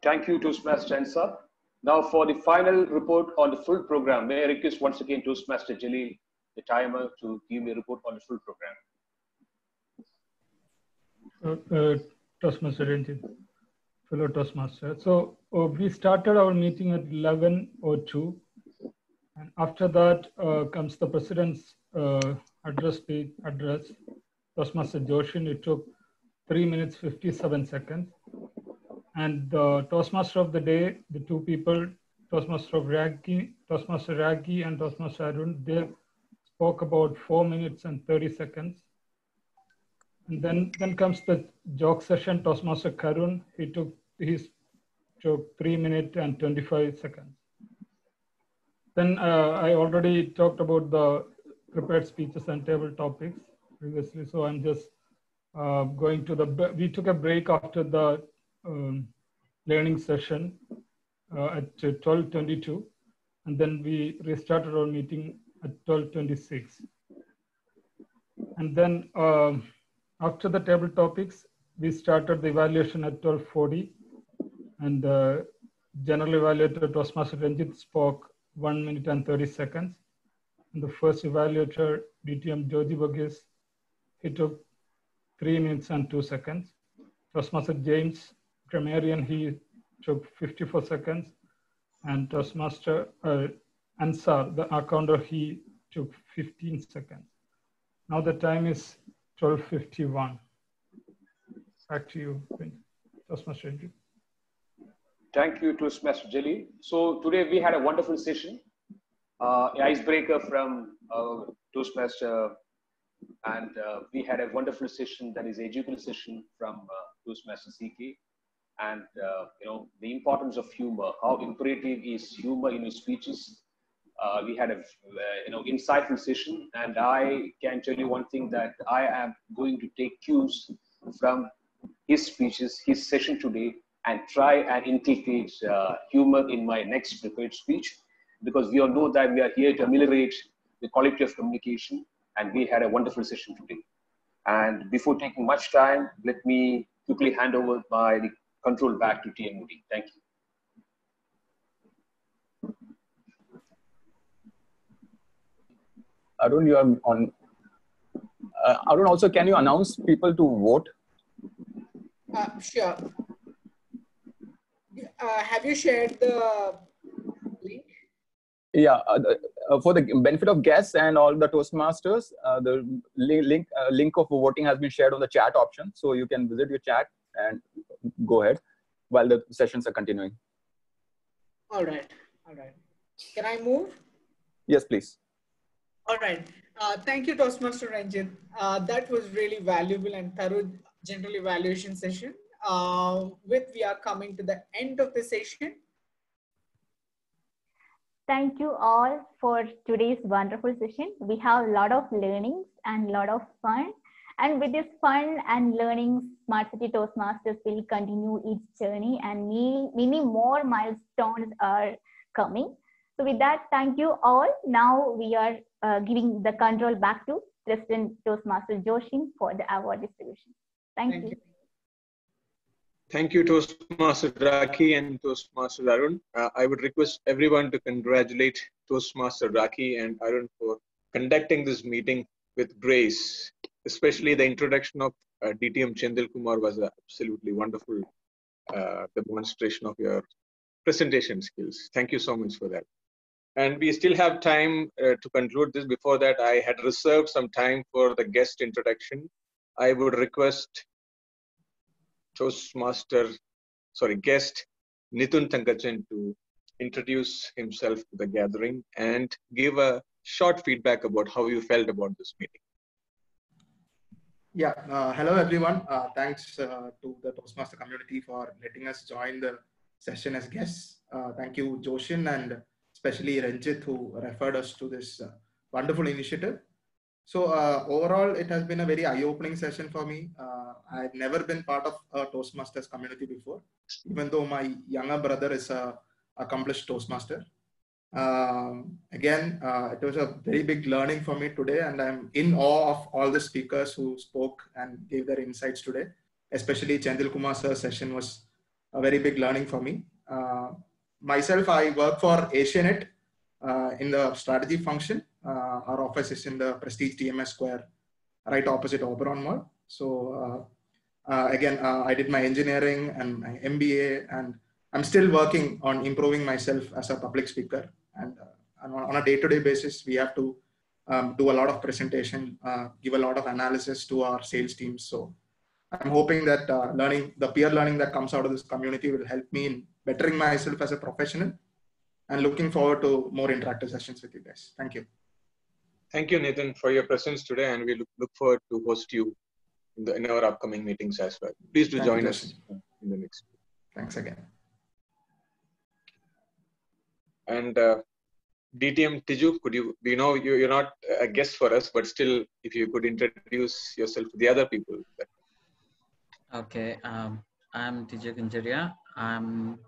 Thank you, Toastmaster Ansar. Now for the final report on the full program, may I request once again Toastmaster Jalil, the timer, to give me a report on the full program. Toastmaster Ranjit, fellow Toastmaster. So we started our meeting at 11:02. And after that comes the President's address. Toastmaster Joshin, it took 3 minutes, 57 seconds. And the Toastmaster of the day, the two people, Toastmaster Raggi and Toastmaster Arun, they spoke about 4 minutes and 30 seconds. And then comes the joke session, Toastmaster Karun, he took 3 minutes and 25 seconds. Then I already talked about the prepared speeches and table topics previously, so I'm just going to we took a break after the learning session at 12:22, and then we restarted our meeting at 12:26. And then after the table topics, we started the evaluation at 12:40, and General Evaluator Toastmaster Ranjit spoke 1 minute and 30 seconds. And the first evaluator, DTM Joji Bogis, he took 3 minutes and 2 seconds. Toastmaster James Grammarian, he took 54 seconds. And Toastmaster Ansar, the accounter, he took 15 seconds. Now the time is 12:51. Back to you, Toastmaster Ranjit. Thank you, Toastmaster Jalil. So today we had a wonderful session, icebreaker from Toastmaster, and we had a wonderful session, that is educational session from Toastmaster CK, and the importance of humor, how imperative is humor in your speeches. We had a insightful session, and I can tell you one thing, that I am going to take cues from his speeches, his session today, and try and integrate humor in my next prepared speech, because we all know that we are here to ameliorate the quality of communication, and we had a wonderful session today. And before taking much time, let me quickly hand over my control back to TMOD. Thank you. Arun, you are on. Arun, also, can you announce people to vote? Sure. Have you shared the link? Yeah, for the benefit of guests and all the Toastmasters, the link of voting has been shared on the chat option. So you can visit your chat and go ahead while the sessions are continuing. All right. All right. Can I move? Yes, please. All right. Thank you, Toastmaster Ranjit. That was really valuable and thorough general evaluation session. We are coming to the end of the session. Thank you all for today's wonderful session. We have a lot of learnings and a lot of fun. And with this fun and learning, Smartcity Toastmasters will continue its journey, and many more milestones are coming. So with that, thank you all. Now we are giving the control back to President Toastmaster Joshin for the award distribution. Thank you. Thank you, Toastmaster Raki and Toastmaster Arun. I would request everyone to congratulate Toastmaster Raki and Arun for conducting this meeting with grace. Especially the introduction of DTM Chendil Kumar was an absolutely wonderful demonstration of your presentation skills. Thank you so much for that. And we still have time to conclude this. Before that, I had reserved some time for the guest introduction. I would request guest Nithun Thankachan to introduce himself to the gathering and give a short feedback about how you felt about this meeting. Yeah, hello everyone. Thanks to the Toastmaster community for letting us join the session as guests. Thank you, Joshin, and especially Ranjit, who referred us to this wonderful initiative. So overall, it has been a very eye-opening session for me. I've never been part of a Toastmasters community before, even though my younger brother is an accomplished Toastmaster. Again, it was a very big learning for me today, and I'm in awe of all the speakers who spoke and gave their insights today. Especially Chendil Kumar sir's session was a very big learning for me. Myself, I work for Asianet in the strategy function. Our office is in the Prestige TMS Square, right opposite Oberon Mall. So again, I did my engineering and my MBA, and I'm still working on improving myself as a public speaker. And on a day-to-day basis, we have to do a lot of presentation, give a lot of analysis to our sales teams. So I'm hoping that the peer learning that comes out of this community will help me in bettering myself as a professional, and looking forward to more interactive sessions with you guys. Thank you. Thank you, Nathan, for your presence today, and we look forward to host you in our upcoming meetings as well. Please do join us in the next. Thanks again. And DTM Tiju, we know you're not a guest for us, but still, if you could introduce yourself to the other people. Okay, I'm Tiju Kunjaria. I'm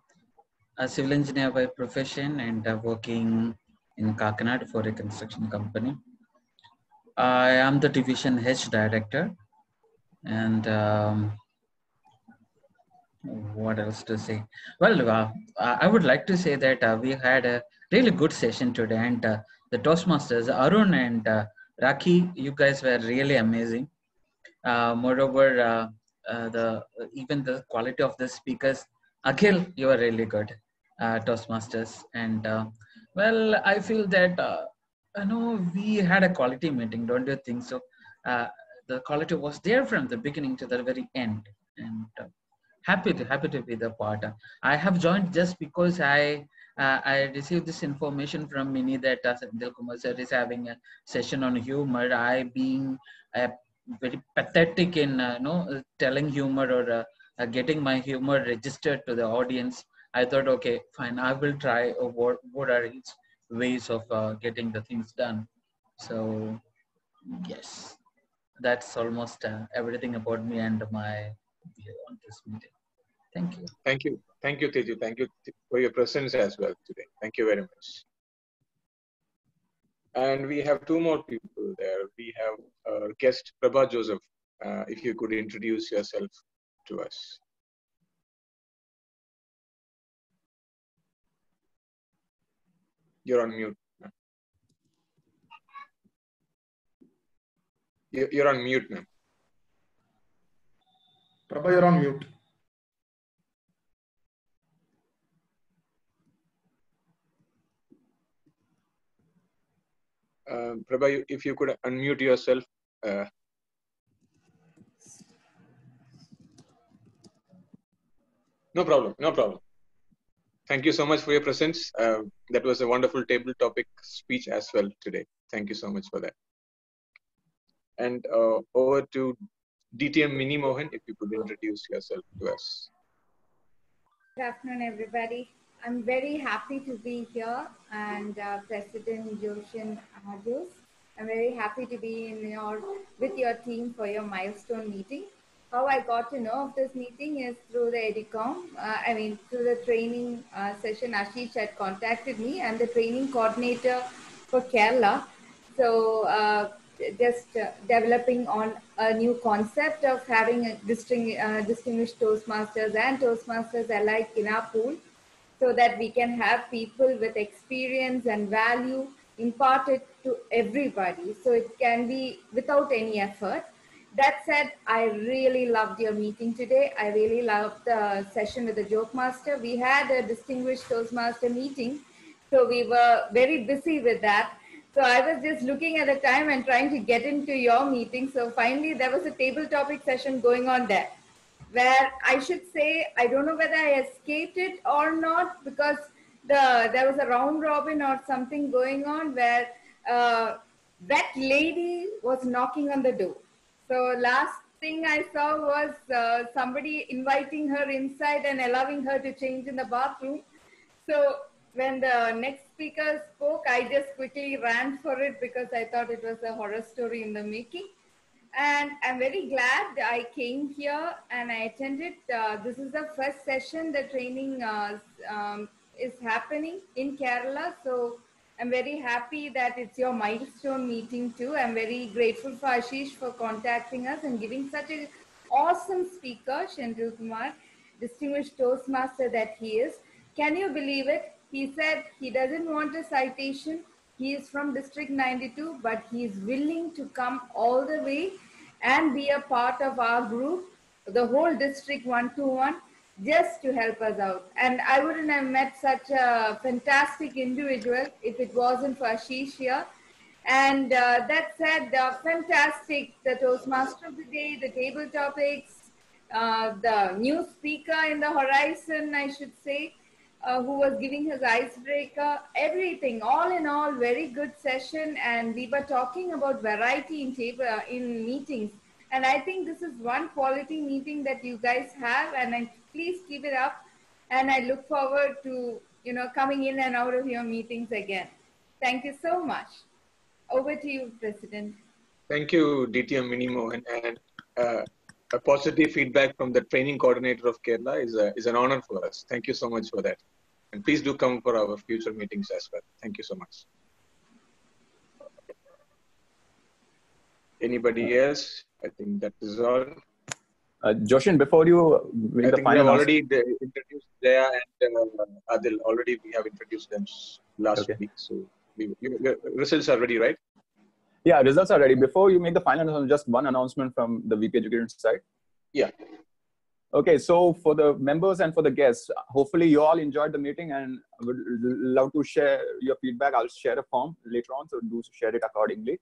a civil engineer by profession and working in Kakinada for a construction company. I am the division H director, and what else to say? Well, I would like to say that we had a really good session today, and the Toastmasters, Arun and Raki, you guys were really amazing. Moreover, even the quality of the speakers, Akhil, you are really good, Toastmasters, and well, I feel that we had a quality meeting, don't you think so? The quality was there from the beginning to the very end, and happy to be the part. I have joined just because I received this information from Mini that Chendil Kumar sir is having a session on humor. I being very pathetic in telling humor or getting my humor registered to the audience. I thought, okay, fine, I will try what are its ways of getting the things done. So yes, that's almost everything about me and my view on this meeting. Thank you. Thank you. Thank you, Teju. Thank you for your presence as well today. Thank you very much. And we have two more people there. We have our guest, Prabha Joseph. If you could introduce yourself to us. You're on mute. You're on mute, ma'am. Prabha, you're on mute. Prabha, if you could unmute yourself. No problem, no problem. Thank you so much for your presence. That was a wonderful table topic speech as well today. Thank you so much for that. And over to DTM Mini Mohan, if you could introduce yourself to us. Good afternoon, everybody. I'm very happy to be here, and President Joshin Adios. I'm very happy to be with your team for your milestone meeting. How I got to know of this meeting is through the EDICOM. Through the training session, Ashish had contacted me, and the training coordinator for Kerala. So just developing on a new concept of having a distinguished Toastmasters and Toastmasters alike in our pool, so that we can have people with experience and value imparted to everybody. So it can be without any effort. That said, I really loved your meeting today. I really loved the session with the Joke Master. We had a distinguished Toastmaster meeting, so we were very busy with that. So I was just looking at the time and trying to get into your meeting. So finally, there was a table topic session going on there, where I should say, I don't know whether I escaped it or not, because there was a round robin or something going on where that lady was knocking on the door. So last thing I saw was somebody inviting her inside and allowing her to change in the bathroom. So when the next speaker spoke, I just quickly ran for it because I thought it was a horror story in the making. And I'm very glad I came here and I attended. This is the first session the training is happening in Kerala. So I'm very happy that it's your milestone meeting too. I'm very grateful for Ashish for contacting us and giving such an awesome speaker, Chendil Kumar. distinguished Toastmaster that he is. Can you believe it? He said he doesn't want a citation. He is from District 92, but he is willing to come all the way and be a part of our group, the whole District 121, just to help us out. And I wouldn't have met such a fantastic individual if it wasn't for Ashish here. And that said, fantastic, the Toastmaster of the day, the table topics, the new speaker in the horizon, I should say, who was giving his icebreaker, everything, all in all, very good session. And we were talking about variety in meetings. And I think this is one quality meeting that you guys have, and please keep it up. And I look forward to, coming in and out of your meetings again. Thank you so much. Over to you, President. Thank you, DTM Minimo. And a positive feedback from the training coordinator of Kerala is an honor for us. Thank you so much for that. And please do come for our future meetings as well. Thank you so much. Anybody else? I think that is all. Joshin, before you make the final, we have already introduced Jaya and Adil. Already we have introduced them last week. So results are ready, right? Yeah, results are ready. Before you make the final announcement, just one announcement from the VP Education side. Yeah. Okay, so for the members and for the guests, hopefully you all enjoyed the meeting and would love to share your feedback. I'll share a form later on, so do share it accordingly.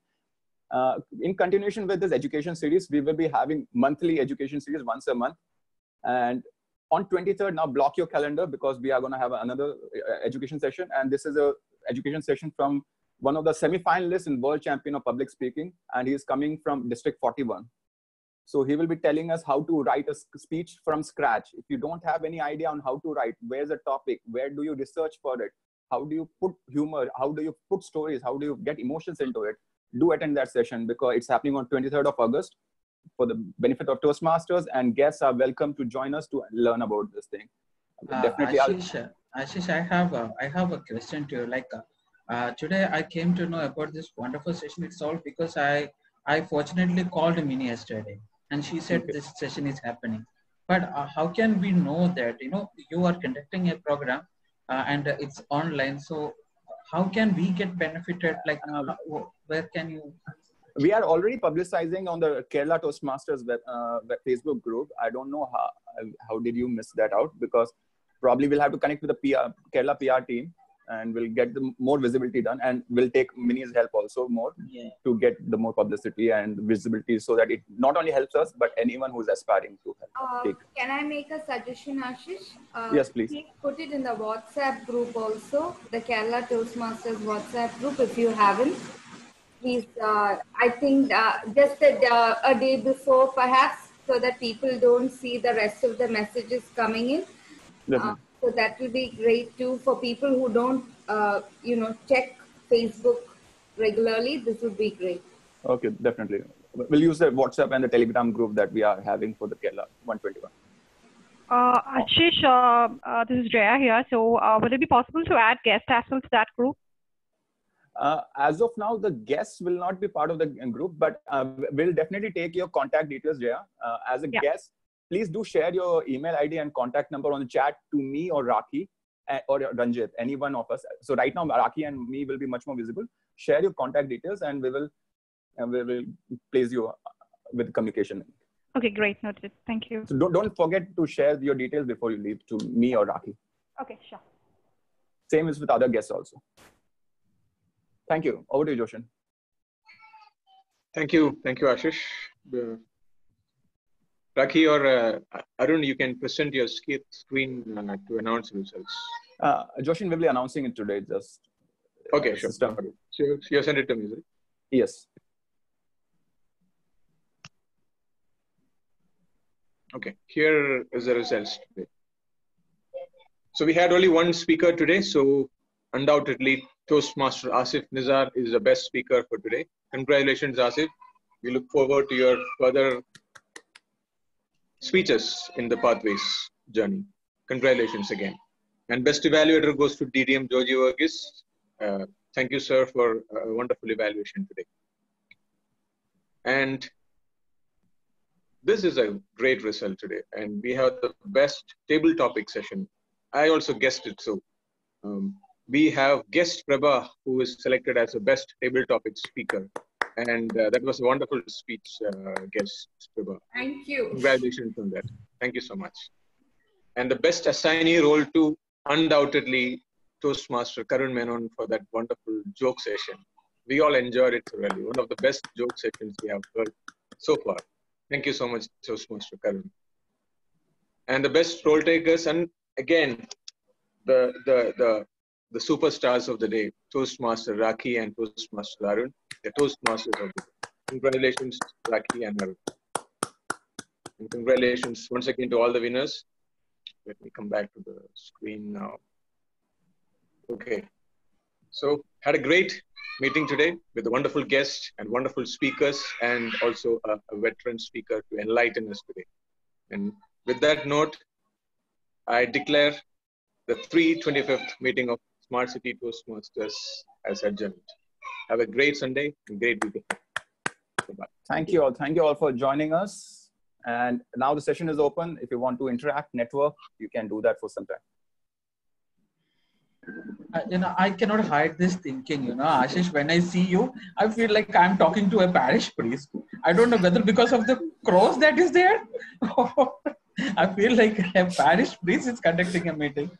In continuation with this education series, we will be having monthly education series once a month. And on 23rd, now block your calendar because we are going to have another education session. And this is a education session from one of the semi-finalists in World Champion of Public Speaking. And he is coming from District 41. So he will be telling us how to write a speech from scratch. If you don't have any idea on how to write, where's the topic? Where do you research for it? How do you put humor? How do you put stories? How do you get emotions into it? Do attend that session because it's happening on 23rd of August for the benefit of Toastmasters, and guests are welcome to join us to learn about this thing. Definitely, Ashish, I have a question to you. Like today, I came to know about this wonderful session. It's all because I fortunately called Minnie yesterday, and she said this session is happening. But how can we know that you are conducting a program and it's online? So how can we get benefited? Like where can you? We are already publicizing on the Kerala Toastmasters web Facebook group. I don't know how did you miss that out, because probably we'll have to connect with the Kerala PR team and we'll get the more visibility done, and we'll take Minnie's help also more to get the more publicity and visibility, so that it not only helps us but anyone who's aspiring to help. Can I make a suggestion, Ashish? Yes, please. Please put it in the WhatsApp group also, the Kerala Toastmasters WhatsApp group, if you haven't. Please, I think just a day before perhaps, so that people don't see the rest of the messages coming in. So that will be great too for people who don't, check Facebook regularly. This would be great. Okay, definitely. We'll use the WhatsApp and the Telegram group that we are having for the Kerala 121. Ashish, this is Jaya here. So will it be possible to add guests as well to that group? As of now, the guests will not be part of the group, but we'll definitely take your contact details, Jaya. As a guest, please do share your email ID and contact number on the chat to me or Rakhi or Ranjit, any one of us. So right now, Rakhi and me will be much more visible. Share your contact details and we will place you with communication. Okay, great. Noted. Thank you. So don't forget to share your details before you leave to me or Rakhi. Okay, sure. Same is with other guests also. Thank you. Over to you, Joshin. Thank you. Thank you, Ashish. Rakhi or Arun, you can present your screen to announce results. Joshin will be announcing it today. Just okay, sure. So you send it to me, right? Yes. Okay, here is the results today. So we had only one speaker today, so undoubtedly Toastmaster Asif Nizar is the best speaker for today. Congratulations, Asif. We look forward to your further speeches in the Pathways journey. Congratulations again. And best evaluator goes to DDM Joji Verghese. Thank you, sir, for a wonderful evaluation today. And this is a great result today. And we have the best table topic session. I also guessed it. So we have guest Prabha, who is selected as the best table topic speaker. And that was a wonderful speech, guest Prabha. Thank you. Congratulations on that. Thank you so much. And the best assignee role to undoubtedly Toastmaster Karun Menon for that wonderful joke session. We all enjoyed it thoroughly. One of the best joke sessions we have heard so far. Thank you so much, Toastmaster Karun. And the best role takers, and again, the superstars of the day, Toastmaster Rakhi and Toastmaster Arun, the Toastmasters of the day. Congratulations, Rakhi and Arun. And congratulations once again to all the winners. Let me come back to the screen now. Okay. So, had a great meeting today with a wonderful guest and wonderful speakers, and also a veteran speaker to enlighten us today. And with that note, I declare the 325th meeting of Smartcity Toastmasters as adjourned. Have a great Sunday and great weekend. Bye-bye. Thank you all. Thank you all for joining us. And now the session is open. If you want to interact, network, you can do that for some time. I cannot hide this thinking, Ashish, when I see you, I feel like I'm talking to a parish priest. I don't know whether because of the cross that is there, I feel like a parish priest is conducting a meeting.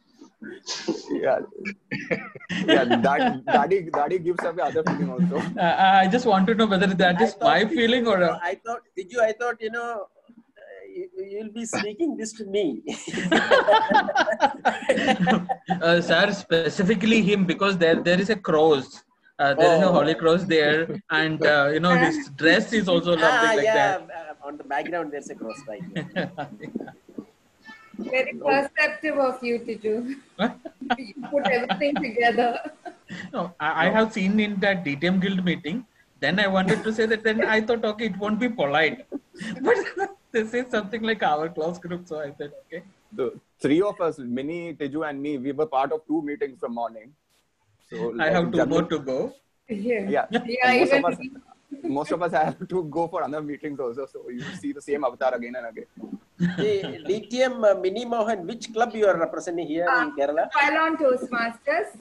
Yeah, Daddy gives away other feeling also. I just want to know whether that is my feeling or... I thought, you'll be speaking this to me. Sir, specifically him, because there is a cross. There is a holy cross there, and his dress is also something like that. On the background there's a cross right here. Very perceptive of you, Tiju. You put everything together. No, I have seen in that DTM Guild meeting. Then I wanted to say that. Then I thought, okay, it won't be polite. But this is something like our close group, so I said, okay. The three of us, Minnie, Tiju, and me, we were part of 2 meetings from morning. So I have 2 more to go. Yeah. Most of us have to go for other meetings also. So you see the same avatar again and again. The DTM Mini Mohan, which club you are representing here in Kerala? Koilon Toastmasters.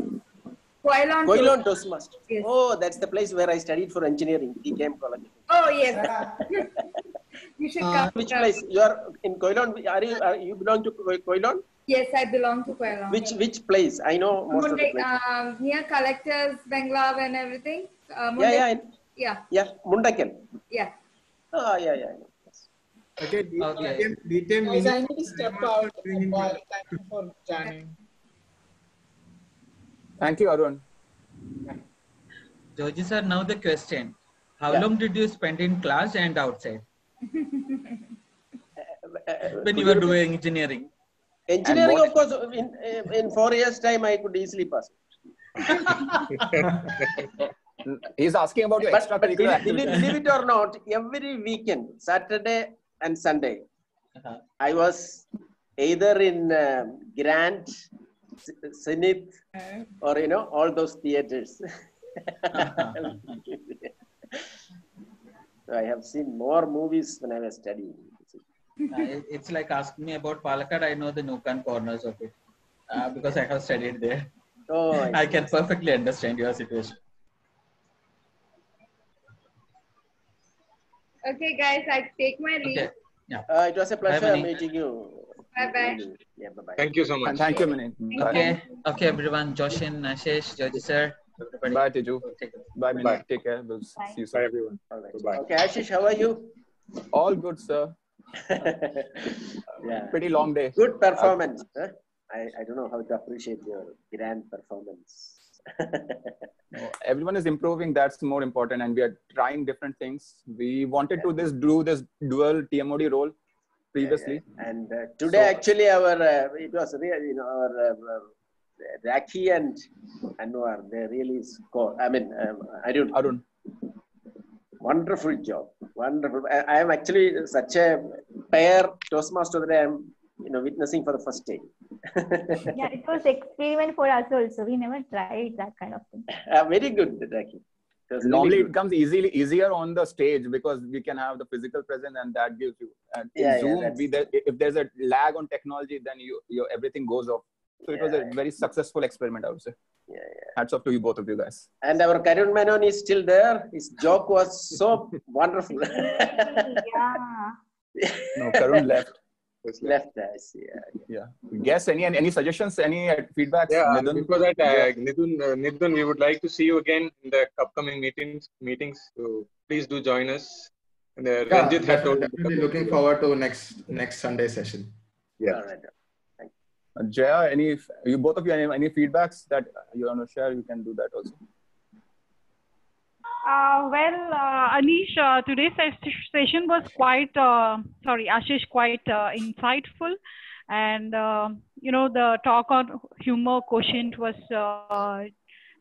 Koilon Toastmasters. Yes. Oh, that's the place where I studied for engineering, DKM College. Oh, yes. You should come. Which place? You are in Koilon. Are you belong to Koilon? Yes, I belong to Koilon. Which place? I know most of the places. Near Collectors, Bangladesh and everything. Yeah, Mundakal. Yeah. Oh, yeah. Yes. Okay, DTM Guys, I need to step out. Thank you for joining. Thank you, Arun. Georgie sir, now the question. How long did you spend in class and outside? When you were doing engineering? Engineering, of course, in 4 years' time, I could easily pass it. He's asking about your extracurricular activities. Believe it or not, every weekend, Saturday and Sunday, I was either in Grand, Zenith, or all those theaters. So I have seen more movies when I was studying. It's like asking me about Palakkad. I know the nook and corners of it because I have studied there. Oh, I can perfectly understand your situation. Okay, guys, I take my leave. Okay. Yeah. It was a pleasure meeting you. Bye-bye. Yeah, bye-bye. Thank you so much. Thank you, Mani. Okay, everyone. Joshin, Ashish, Georgie sir. Everybody. Bye, Tiju. Bye, Mani. Take care. We'll see you soon. Bye, everyone. Bye. Okay, Ashish, how are you? All good, sir. Yeah. Pretty long day. Good performance. Huh? I don't know how to appreciate your grand performance. Everyone is improving. That's more important, and we are trying different things. We wanted to do this dual TMOD role previously, and today actually it was really our Rakhi and Anwar, they really score. I mean, Arun. Wonderful job, wonderful. I am actually such a pair Toastmaster that I am witnessing for the first time. Yeah, it was experiment for us also. We never tried that kind of thing. Very good, Rakhi. Normally it becomes easier on the stage because we can have the physical presence, and that gives you. And in Zoom, if there's a lag on technology, then everything goes off. So it was a very successful experiment, I would say. Hats off to you, both of you guys. And our Karun Menon is still there. His joke was so wonderful. No, Karun left. Left us, yeah. Guess any suggestions, any feedbacks? Yeah, Nidun? before that, Nidun, we would like to see you again in the upcoming meetings. So please do join us. And Ranjit had told definitely looking forward to next Sunday session. Yeah. All right. Jaya, you both of you any feedbacks that you want to share? You can do that also. Anish, today's session was quite, Ashish, quite insightful. And, the talk on humor quotient was,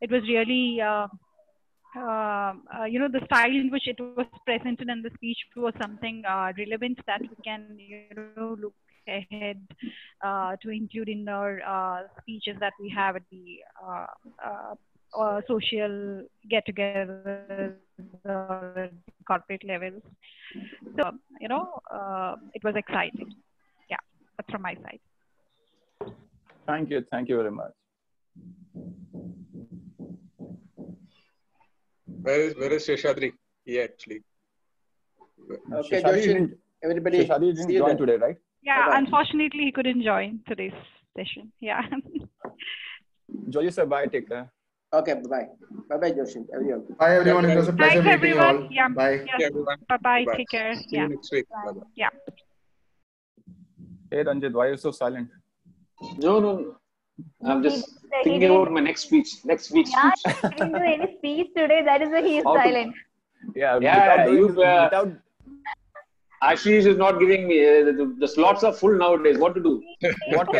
it was really, the style in which it was presented in the speech was something relevant that we can, look ahead to include in our speeches that we have at the social get-togethers or corporate levels. So, it was exciting. Yeah, that's from my side. Thank you very much. Where is Sheshadri? Yeah, actually. Okay, Joshin, everybody. Sheshadri didn't join today, right? Yeah, unfortunately, he couldn't join today's session. Yeah. Joji sir, bye. Take care. Okay, bye. Bye-bye, Joshin. Everyone. Bye, everyone. It was a pleasure Thanks, meeting you everyone. all. Yeah. Bye. Yes. Bye-bye. Take care. See you next week. Bye-bye. Yeah. Hey, Ranjit, why are you so silent? No. I'm just thinking about my next speech. Yeah, he didn't do any speech today. That is why he is silent. Without Ashish is not giving me, the slots are full nowadays. What to do?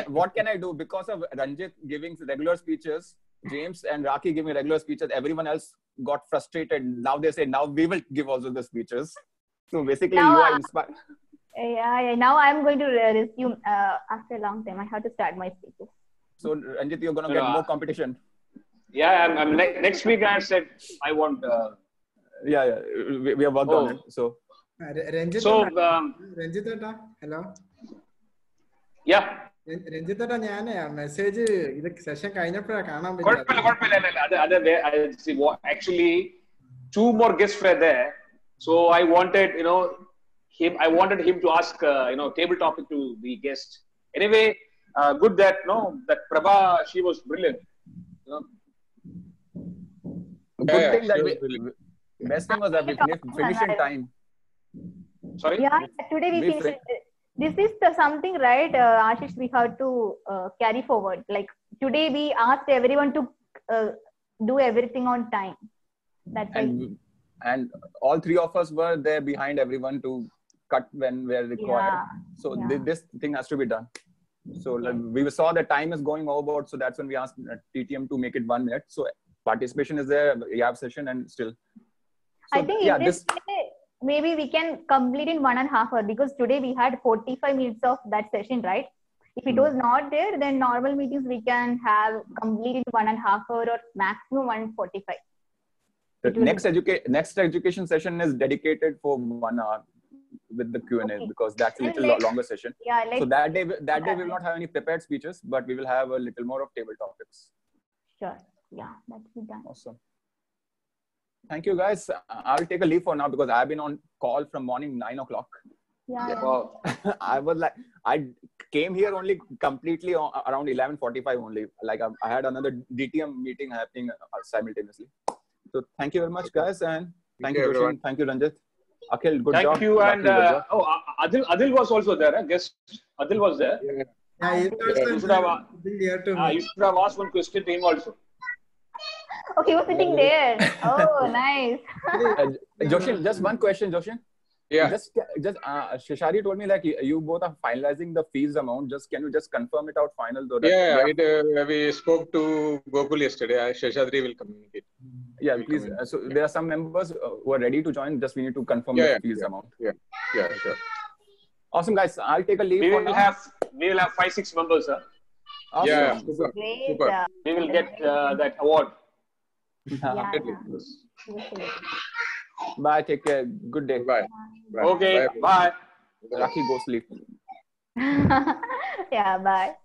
What can I do? Because of Ranjit giving regular speeches, James and Raki giving regular speeches, everyone else got frustrated. Now they say, now we will give also the speeches. So basically Now, you are inspired. Yeah. Now I'm going to resume after a long time. I have to start my speeches. So Ranjit, you're going to get more competition. Yeah, I'm next week I said I want. We have worked on it. So. Ranjit, hello. Yeah. Ranjit, message session actually 2 more guests were there, so I wanted him to ask table topic to the guest. Anyway, good that Prabha, she was brilliant. Good thing that best thing was that we finished in time. Sorry? Yeah, today we finished. This is something, right, Ashish, we have to carry forward. Like today we asked everyone to do everything on time. That's and all 3 of us were there behind everyone to cut when we're required. This thing has to be done. So we saw the time is going overboard. So that's when we asked TTM to make it 1 minute. So participation is there, we have session and still. So, I think maybe we can complete in 1.5 hours because today we had 45 minutes of that session, right? If it was not there, then normal meetings we can have completed 1.5 hours or maximum 1:45. The next education session is dedicated for 1 hour with the Q&A because that's a little longer session. Yeah, so that day we will not have any prepared speeches, but we will have a little more of table topics. Sure. Yeah, that's done. Awesome. Thank you, guys. I'll take a leave for now because I've been on call from morning 9 o'clock. I came here only completely around 11:45 only. Like I had another DTM meeting happening simultaneously. So thank you very much, guys, and thank you, everyone. Thank you, Ranjit. Akhil, good job. Thank you, and Adil was also there. I guess Adil was there. You should have asked one question to him also. Oh, he was sitting there. Oh, nice. Joshin, just one question, Joshin. Yeah. Just Sheshari told me like you both are finalizing the fees amount. Can you just confirm it out final though? We spoke to Gokul yesterday. Sheshadri will communicate. Yeah, please. So there are some members who are ready to join. Just we need to confirm the fees amount. Yeah, sure. Awesome, guys. I'll take a leave. We will have 5-6 members, sir. Awesome. Yeah, super. We will get that award. Yeah. Bye. Take care. Good day. Bye. Okay. Bye. Rakhi, go sleep. Yeah, bye.